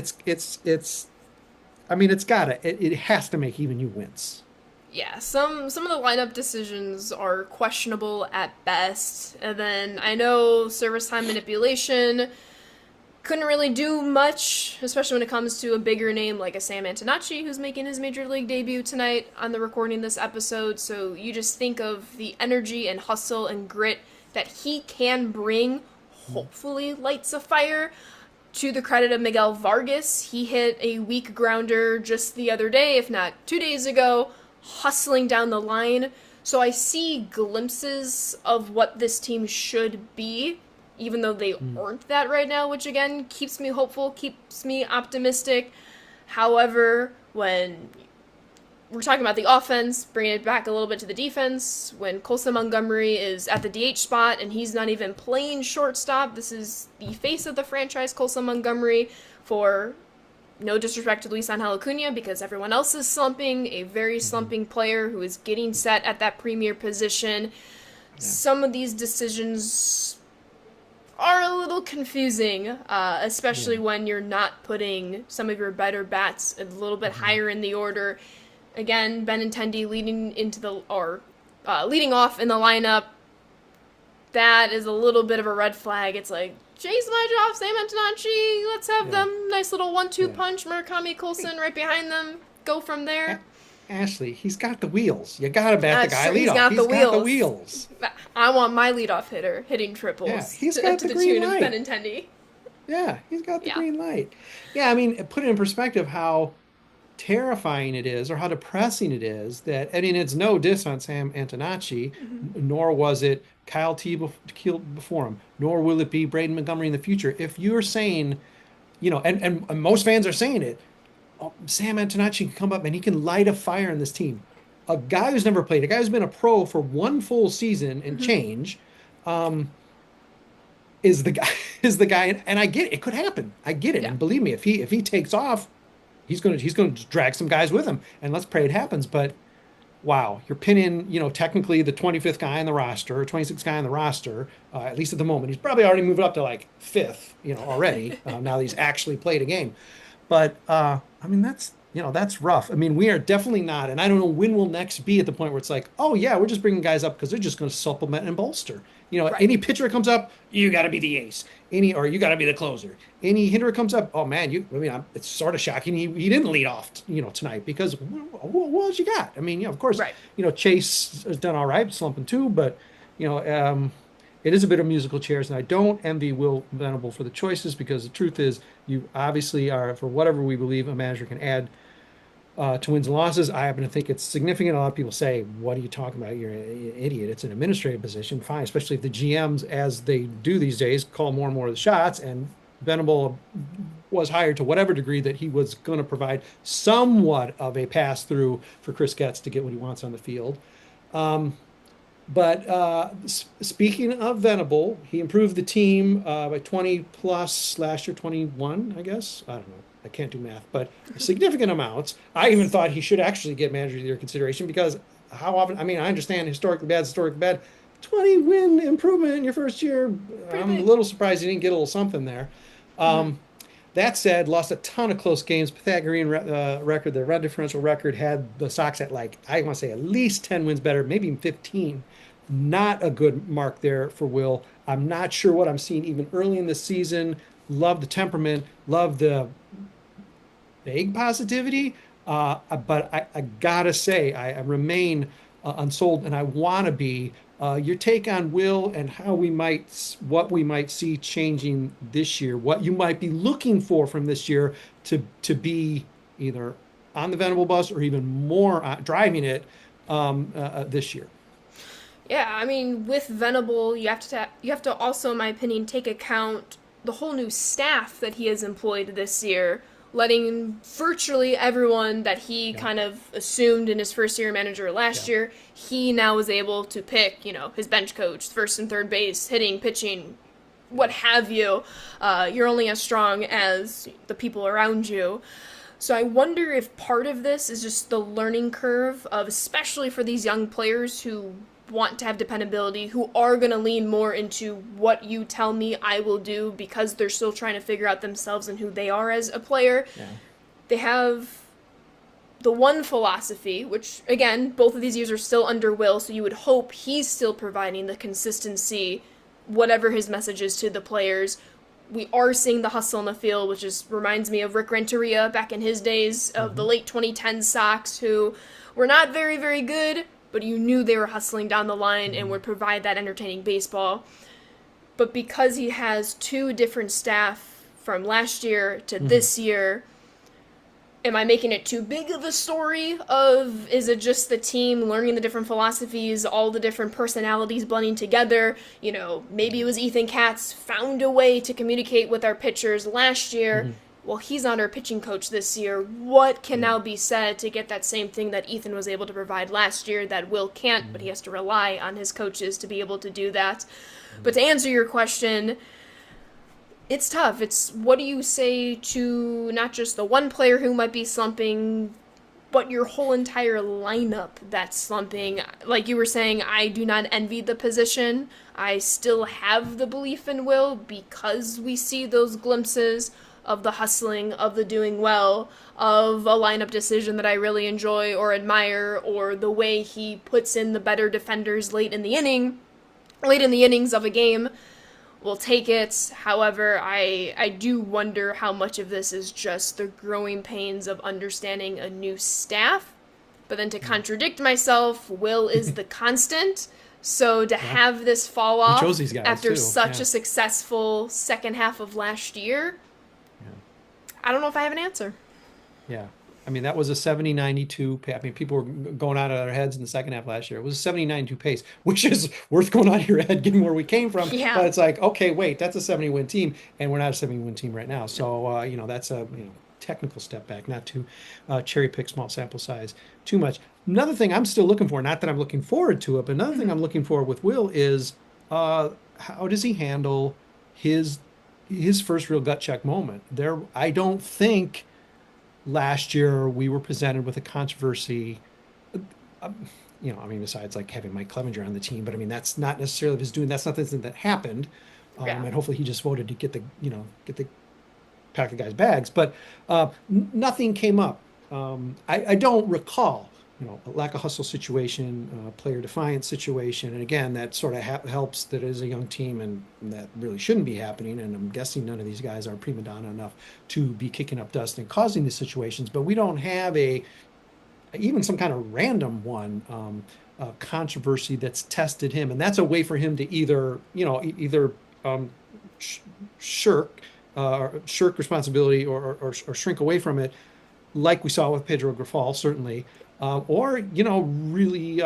I mean, it has to make even you wince. Yeah, some of the lineup decisions are questionable at best. And then I know service time manipulation couldn't really do much, especially when it comes to a bigger name like a Sam Antonacci, who's making his major league debut tonight on the recording this episode. So you just think of the energy and hustle and grit that he can bring, hopefully lights a fire. To the credit of Miguel Vargas, he hit a weak grounder just the other day, if not 2 days ago, hustling down the line. So I see glimpses of what this team should be, even though they Mm. aren't that right now, which again keeps me hopeful, keeps me optimistic. However, when we're talking about the offense, bringing it back a little bit to the defense, when Colson Montgomery is at the DH spot and he's not even playing shortstop, this is the face of the franchise, Colson Montgomery, for no disrespect to Luis Angel Acuna, because everyone else is slumping, a very Mhm. slumping player who is getting set at that premier position. Yeah. Some of these decisions are a little confusing, especially Yeah. when you're not putting some of your better bats a little bit Mhm. higher in the order. Again, Benintendi leading off in the lineup. That is a little bit of a red flag. It's like Chase Majoff, Sam Antonacci. Let's have Yeah. them nice little 1-2 Yeah. punch. Murakami Coulson right behind them. Go from there. Ashley, he's got the wheels. You got to bat the That's guy true. He's leadoff. got the He's got the wheels. wheels. I want my leadoff hitter hitting Yeah, triples he's got to the the green tune of light. Benintendi. Yeah, he's got the Yeah. green light. Yeah, I mean, put it in perspective how terrifying it is or how depressing it is that, I mean, it's no diss on Sam Antonacci, Hmm. nor was it Kyle T before him, nor will it be Braden Montgomery in the future. If you're saying, and most fans are saying it, oh, Sam Antonacci can come up and he can light a fire in this team. A guy who's never played, a guy who's been a pro for one full season and Hmm. change, um, is the guy is the guy, and I get it, it could happen. I get it, Yeah. and believe me, if he takes off, he's gonna drag some guys with him, and let's pray it happens. But wow, you're pinning, technically the 25th guy on the roster, or 26th guy on the roster, at least at the moment. He's probably already moved up to like fifth, already. Now that he's actually played a game. But I mean, that's rough. I mean, we are definitely not, and I don't know when we'll next be at the point where it's like, oh yeah, we're just bringing guys up because they're just going to supplement and bolster. Right. Any pitcher comes up, you got to be the ace. Or you got to be the closer. Any hitter comes up, oh man, it's sort of shocking he didn't lead off, tonight because what else you got? I mean, of course, Right. Chase has done all right, slumping too, but you know, um, it is a bit of musical chairs, and I don't envy Will Venable for the choices because the truth is, you obviously are, for whatever we believe a manager can add to wins and losses. I happen to think it's significant. A lot of people say, "What are you talking about? You're an idiot. It's an administrative position." Fine, especially if the GMs, as they do these days, call more and more of the shots. And Venable was hired to whatever degree that he was going to provide somewhat of a pass through for Chris Getz to get what he wants on the field. Um, But speaking of Venable, he improved the team by 20 plus last year, 21, I guess. I don't know. I can't do math, but significant amounts. I even thought he should actually get manager of the year consideration because how often, I mean, I understand historically bad, historically bad. 20 win improvement in your first year. Pretty I'm a big. little surprised he didn't get a little something there. Hmm. That said, lost a ton of close games. Pythagorean record, the run differential record, had the Sox at like, I want to say at least 10 wins better, maybe even 15. Not a good mark there for Will. I'm not sure what I'm seeing even early in the season. Love the temperament, love the vague positivity. But I gotta say, I remain unsold, and I want to be. Your take on Will and what we might see changing this year, what you might be looking for from this year to be either on the Venable bus or even more driving it this year. Yeah, I mean, with Venable, you have to also, in my opinion, take account the whole new staff that he has employed this year, letting virtually everyone that he Yeah, kind of assumed in his first year manager last yeah, year, he now is able to pick, his bench coach, first and third base, hitting, pitching, what yeah. have you. You're only as strong as the people around you. So I wonder if part of this is just the learning curve of, especially for these young players who want to have dependability, who are going to lean more into what you tell me I will do because they're still trying to figure out themselves and who they are as a player. Yeah. They have the one philosophy, which again, both of these years are still under Will, so you would hope he's still providing the consistency, whatever his message is to the players. We are seeing the hustle in the field, which just reminds me of Rick Renteria back in his days of the Hmm. late 2010 Sox, who were not very, very good, but you knew they were hustling down the line and Hmm. would provide that entertaining baseball. But because he has two different staff from last year to Hmm. this year, am I making it too big of a story of, is it just the team learning the different philosophies, all the different personalities blending together? Maybe it was Ethan Katz found a way to communicate with our pitchers last year. Hmm. Well, he's not our pitching coach this year. What can Yeah. now be said to get that same thing that Ethan was able to provide last year that Will can't, but he Hmm. has to rely on his coaches to be able to do that? But to answer your question, it's tough. It's, what do you say to not just the one player who might be slumping, but your whole entire lineup that's slumping? Like you were saying, I do not envy the position. I still have the belief in Will because we see those glimpses of the hustling, of the doing well, of a lineup decision that I really enjoy or admire, or the way he puts in the better defenders late in the innings of a game. We'll take it. However, I do wonder how much of this is just the growing pains of understanding a new staff. But then to contradict myself, Will is the constant. So to Yeah. have this fall He chose off these guys after too. such Yeah. a successful second half of last year, Yeah. I don't know if I have an answer. Yeah. I mean, that was a 70-92 pace. I mean, people were going out of their heads in the second half last year. It was a 70-92 pace, which is worth going out of your head given where we came from. But Yeah. it's like, okay, wait, that's a 70 win team, and we're not a 70 win team right now. No. So, that's a technical step back, not to cherry pick small sample size too much. Another thing I'm still looking for, not that I'm looking forward to it, but another thing Mm-hmm. I'm looking for with Will is how does he handle his his first real gut check moment? I don't think last year we were presented with a controversy. I mean, besides like having Mike Clevenger on the team, but I mean, that's not necessarily his doing. That's not something that happened. Yeah. And hopefully he just voted to get the pack the guy's bags, but nothing came up. I don't recall, a lack of hustle situation, player defiance situation. And again, that sort of helps that it is a young team and that really shouldn't be happening. And I'm guessing none of these guys are prima donna enough to be kicking up dust and causing these situations, but we don't have even some kind of random one controversy that's tested him, and that's a way for him to either um, sh- shirk shirk responsibility or shrink away from it, like we saw with Pedro Grifol, certainly, or really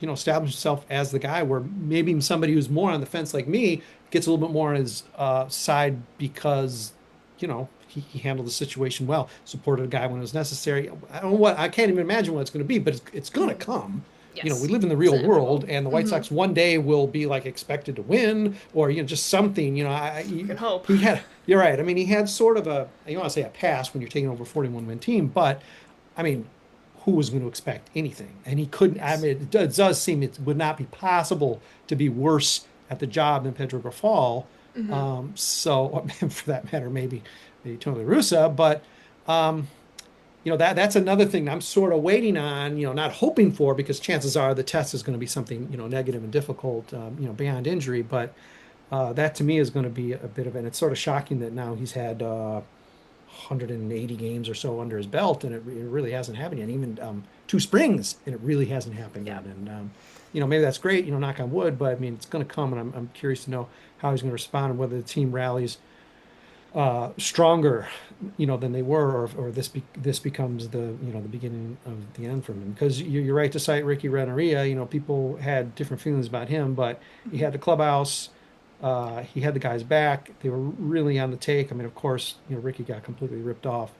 establish himself as the guy where maybe somebody who's more on the fence like me gets a little bit more on his side because he handled the situation well, supported a guy when it was necessary. I don't know what I can't even imagine what it's going to be, but it's going to come. we Yes. live in the It's real inevitable. world, and the White Sox one day will be like expected to win, or just something. You can hope. He had. You're right. I mean, he had sort of a, you want to say a pass when you're taking over a 41 win team, but I mean, who was going to expect anything? And he couldn't. I Yes. mean, it does seem it would not be possible to be worse at the job than Pedro Grafal. So, for that matter, maybe Tony La Russa, but. Um, that's another thing I'm sort of waiting on, not hoping for, because chances are the test is going to be something, negative and difficult, beyond injury. But that to me is going to be a bit of, and it's sort of shocking that now he's had 180 games or so under his belt, and it really hasn't happened yet. Even two springs, and it really hasn't happened Yeah. yet. And maybe that's great, knock on wood. But I mean, it's going to come, and I'm curious to know how he's going to respond and whether the team rallies stronger, than they were, or this becomes the beginning of the end for him. Because you're right to cite Ricky Renneria. People had different feelings about him, but he had the clubhouse. He had the guys back. They were really on the take. I mean, of course, Ricky got completely ripped off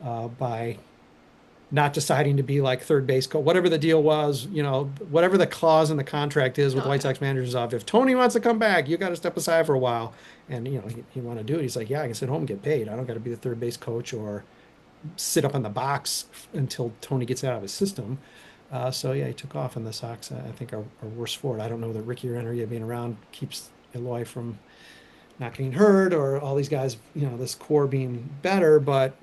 by not deciding to be like third base coach, whatever the deal was, whatever the clause in the contract is with the White Sox managers of, if Tony wants to come back, you got to step aside for a while. And, he want to do it. He's like, yeah, I can sit home and get paid. I don't got to be the third base coach or sit up on the box until Tony gets out of his system. So yeah, he took off, and the Sox, I think, are worse for it. I don't know that Ricky Renneria being around keeps Eloy from not getting hurt, or all these guys, this core being better, but,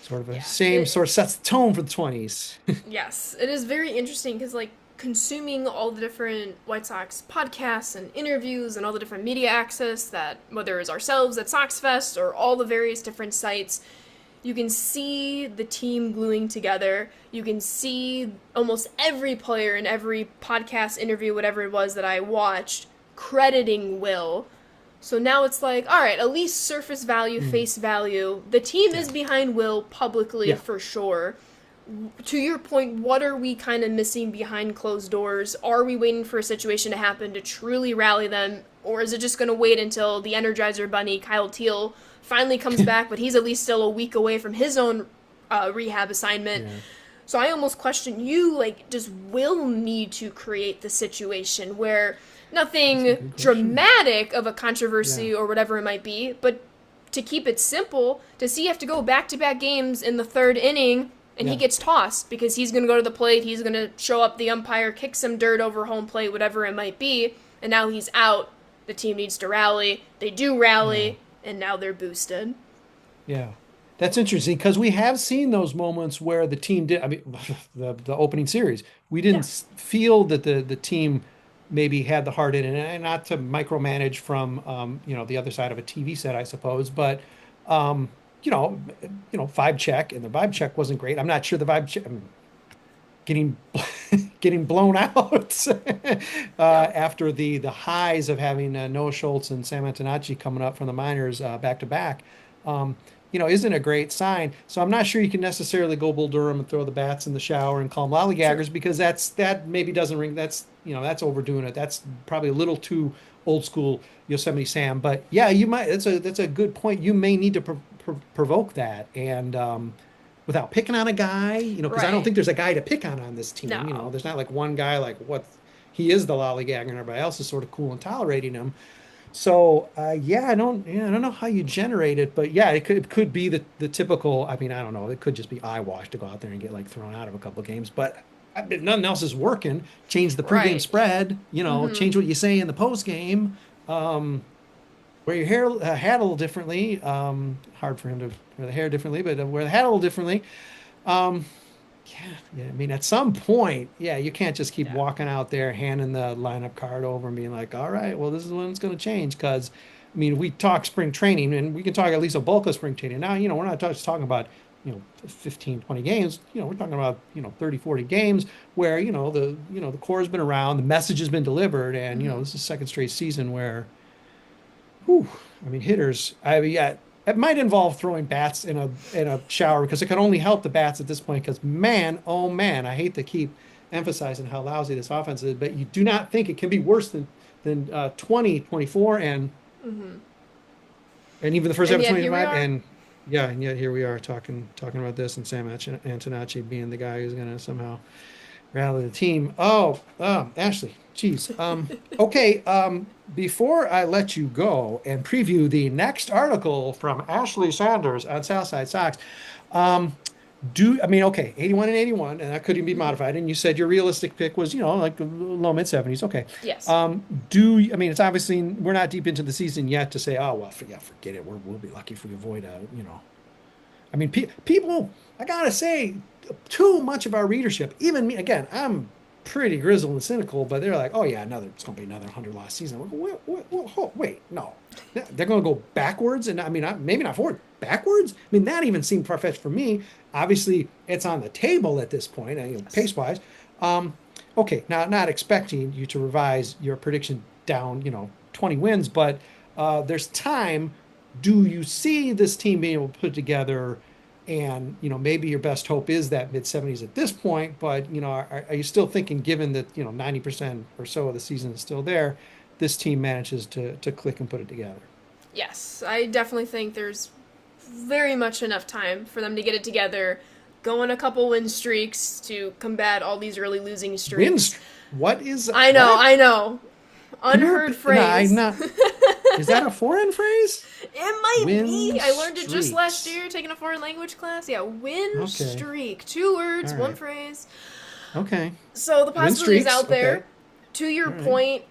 sort of a sort of sets the tone for the 20s. Yes, it is very interesting because, like, consuming all the different White Sox podcasts and interviews and all the different media access that, whether it's ourselves at Sox Fest or all the various different sites, you can see the team gluing together. You can see almost every player in every podcast, interview, whatever it was that I watched, crediting Will. So now it's like, all right, at least surface value, face value. The team is behind Will publicly for sure. To your point, what are we kind of missing behind closed doors? Are we waiting for a situation to happen to truly rally them? Or is it just going to wait until the Energizer Bunny, Kyle Teal, finally comes back, but he's at least still a week away from his own rehab assignment? Yeah. So I almost question you, like, does Will need to create the situation where nothing dramatic of a controversy or whatever it might be, but to keep it simple, does he have to go back-to-back games in the third inning and he gets tossed because he's going to go to the plate, he's going to show up, the umpire kicks some dirt over home plate, whatever it might be, and now he's out, the team needs to rally, they do rally, and now they're boosted. Yeah. That's interesting, because we have seen those moments where the team did, I mean, the opening series, we didn't feel that the team maybe had the heart in it, and not to micromanage from the other side of a TV set, I suppose, but vibe check, and the vibe check wasn't great. I'm not sure the vibe check, getting blown out after the highs of having Noah Schultz and Sam Antonacci coming up from the minors back to back. Isn't a great sign. So I'm not sure you can necessarily go Bull Durham and throw the bats in the shower and call them lollygaggers, because that maybe doesn't ring. That's overdoing it. That's probably a little too old school Yosemite Sam. But yeah, you might. That's a good point. You may need to provoke that, and without picking on a guy, because I don't think there's a guy to pick on this team. No. There's not like one guy like what he is the lollygagger, and everybody else is sort of cool and tolerating him. So I don't know how you generate it, but yeah, it could be the typical. I mean, I don't know. It could just be eyewash to go out there and get like thrown out of a couple of games, but nothing else is working. Change the pregame spread. Change what you say in the postgame. Wear your hat a little differently. Hard for him to wear the hair differently, but wear the hat a little differently. Yeah. I mean, at some point, you can't just keep walking out there, handing the lineup card over and being like, all right, well, this is when it's going to change. Because, I mean, we talk spring training, and we can talk at least a bulk of spring training. Now, we're not just talking about, 15, 20 games. We're talking about, 30, 40 games where, the core has been around, the message has been delivered. And, this is second straight season where, hitters, it might involve throwing bats in a shower, because it can only help the bats at this point. Because man, oh man, I hate to keep emphasizing how lousy this offense is, but you do not think it can be worse than 20, 24, and even the first ever 25. And Yeah, and yet here we are talking about this, and Sam Antonacci being the guy who's going to somehow rally the team. Oh, Ashley, geez. Okay. Before I let you go and preview the next article from Ashley Sanders on South Side Sox, um, okay, 81 and 81, and that could even be Hmm. modified. And you said your realistic pick was, like low mid 70s. Okay. Yes. It's obviously we're not deep into the season yet to say, oh well, forget it. We'll be lucky if we avoid a. People, I gotta say, too much of our readership, even me, again, I'm pretty grizzled and cynical, but they're like, oh yeah, it's gonna be another 100 loss season. I'm like, wait, no, they're gonna go backwards, and maybe not forward, backwards. I mean, that even seemed far fetched for me. Obviously, it's on the table at this point, Yes. pace wise. Okay, now not expecting you to revise your prediction down, 20 wins, but there's time. Do you see this team being able to put together? And maybe your best hope is that mid 70s at this point, but are you still thinking, given that 90% or so of the season is still there, this team manages to click and put it together? Yes, I definitely think there's very much enough time for them to get it together, go on a couple win streaks to combat all these early losing streaks. Wins. What is I know, what? I know. Can you Unheard repeat? No, I'm phrase. not. Is that a foreign phrase? It might Win be. I learned it just last streaks. year taking a foreign language class. Yeah, win Okay. streak. Two All words, one right. phrase. Okay. So the Win possibility is streaks. out Okay. there. To your All right. point,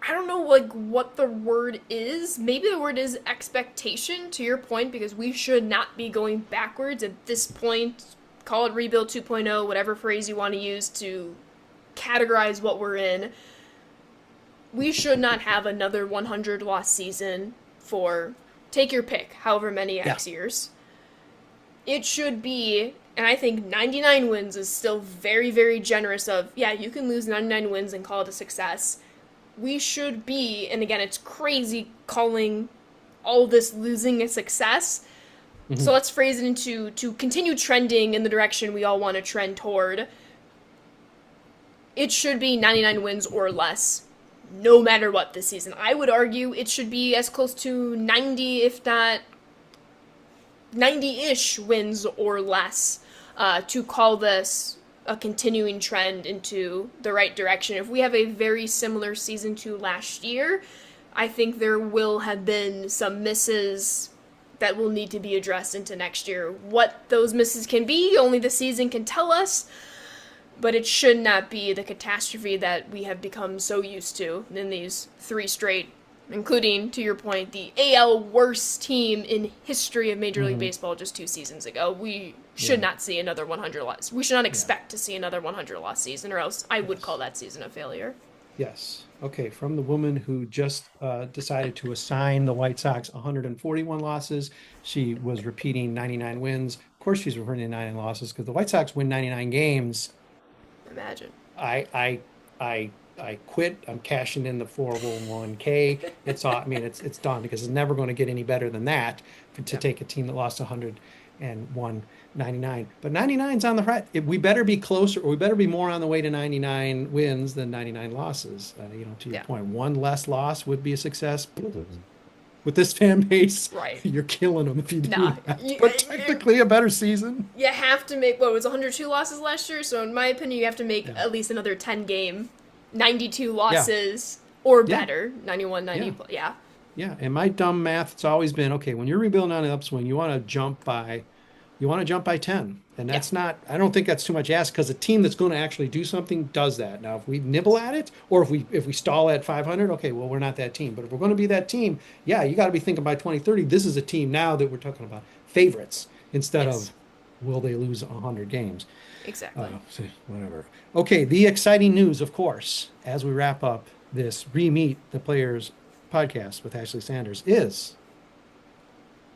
I don't know like what the word is. Maybe the word is expectation to your point because we should not be going backwards at this point. Call it rebuild 2.0, whatever phrase you want to use to categorize what we're in. We should not have another 100 loss season for take your pick, however many Yeah. X years. It should be, and I think 99 wins is still very, very generous of, yeah, you can lose 99 wins and call it a success. We should be, and again, it's crazy calling all this losing a success. So Mhm. let's phrase it into to continue trending in the direction we all want to trend toward. It should be 99 wins or less, no matter what this season. I would argue it should be as close to 90, if not 90-ish wins or less, to call this a continuing trend into the right direction. If we have a very similar season to last year, I think there will have been some misses that will need to be addressed into next year. What those misses can be, only the season can tell us, but it should not be the catastrophe that we have become so used to in these three straight, including, to your point, the AL worst team in history of Major League Mhm. Baseball just 2 seasons ago. We should Yeah. not see another 100 loss. We should not Yeah. expect to see another 100 loss season, or else I would call Yes. that season a failure. Yes. Okay. From the woman who just decided to assign the White Sox 141 losses, she was repeating 99 wins. Of course, she's referring to 99 losses because the White Sox win 99 games. Imagine. I I I I quit. I'm cashing in the 401k. It's done because it's never going to get any better than that to Yeah. take a team that lost 100 and won 99. But 99's on the right. We better be closer, or we better be more on the way to 99 wins than 99 losses. To your Yeah. point, one less loss would be a success. With this fan base, Right. you're killing them if you do Nah. that. But technically, a better season. You have to make, what was 102 losses last year? So in my opinion, you have to make Yeah. at least another 10 game, 92 Yeah. losses or Yeah. better, 91, 90. Yeah. Yeah. Yeah, and my dumb math, it's always been, okay, when you're rebuilding on an upswing, you want to jump by 10. And Yeah. that's not, I don't think that's too much asked because a team that's going to actually do something does that. Now, if we nibble at it or if we stall at 500, okay, well, we're not that team. But if we're going to be that team, yeah, you got to be thinking by 2030, this is a team now that we're talking about favorites instead Yes. of will they lose 100 games. Exactly. Whatever. Okay, the exciting news, of course, as we wrap up this Re-Meet the Players podcast with Ashley Sanders is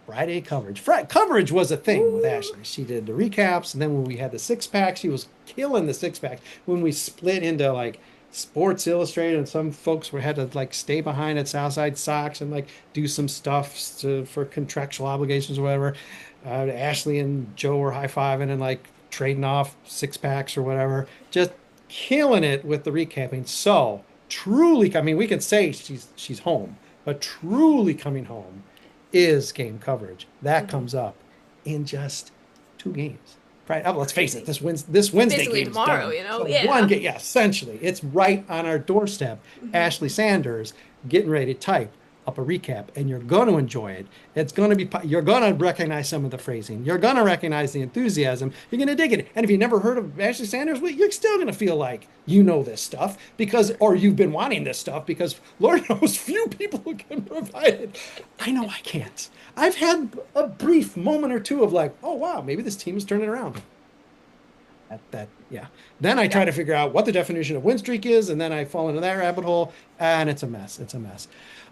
Friday coverage. Coverage was a thing with Ashley. She did the recaps, and then when we had the six pack, she was killing the six pack. When we split into like Sports Illustrated, and some folks had to like stay behind at South Side Sox and like do some stuff for contractual obligations or whatever. Ashley and Joe were high fiving and like trading off six packs or whatever. Just killing it with the recapping. So truly, I mean, we can say she's home, but truly coming home is game coverage. That comes up in just 2 games. Right. Oh, let's face it. This Wednesday Basically game is tomorrow, done. you know? So Yeah. one game, yeah, essentially, it's right on our doorstep. Ashley Sanders getting ready to type up a recap, and you're going to enjoy it. It's going to be, you're going to recognize some of the phrasing. You're going to recognize the enthusiasm. You're going to dig it. And if you never heard of Ashley Sanders, well, you're still going to feel like you know this stuff because, or you've been wanting this stuff because Lord knows few people who can provide it. I know I can't. I've had a brief moment or two of like, oh wow, maybe this team is turning around. Yeah. Then I try to figure out what the definition of win streak is, and then I fall into that rabbit hole, and it's a mess. It's a mess.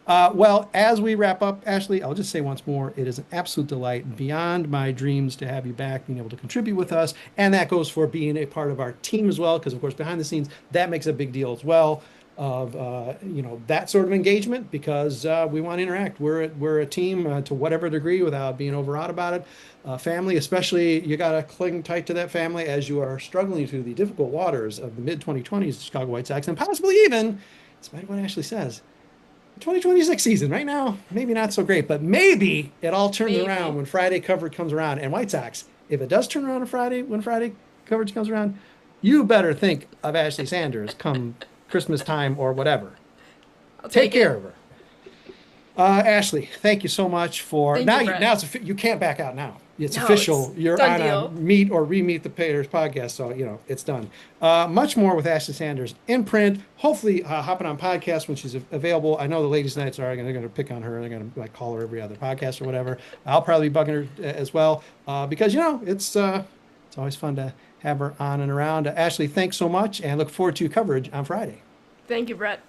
Well, as we wrap up, Ashley, I'll just say once more, it is an absolute delight, beyond my dreams, to have you back, being able to contribute with us, and that goes for being a part of our team as well, because of course behind the scenes that makes a big deal as well. Of that sort of engagement, because we want to interact. We're a team to whatever degree without being overwrought about it. Family, especially, you got to cling tight to that family as you are struggling through the difficult waters of the mid 2020s Chicago White Sox, and possibly even, despite what Ashley says, 2026 season. Right now, maybe not so great, but maybe it all turns around when Friday coverage comes around. And White Sox, if it does turn around on Friday, when Friday coverage comes around, you better think of Ashley Sanders come Christmas time or whatever. Take care of her. Ashley, thank you so much for you can't back out now. It's official. You're on a Meet or Re-Meet the Payers podcast, so it's done. Much more with Ashley Sanders in print. Hopefully, hopping on podcast when she's available. I know the ladies' nights are they're going to pick on her. They're going to call her every other podcast or whatever. I'll probably be bugging her as well because it's always fun to have her on and around. Ashley, thanks so much, and look forward to coverage on Friday. Thank you, Brett.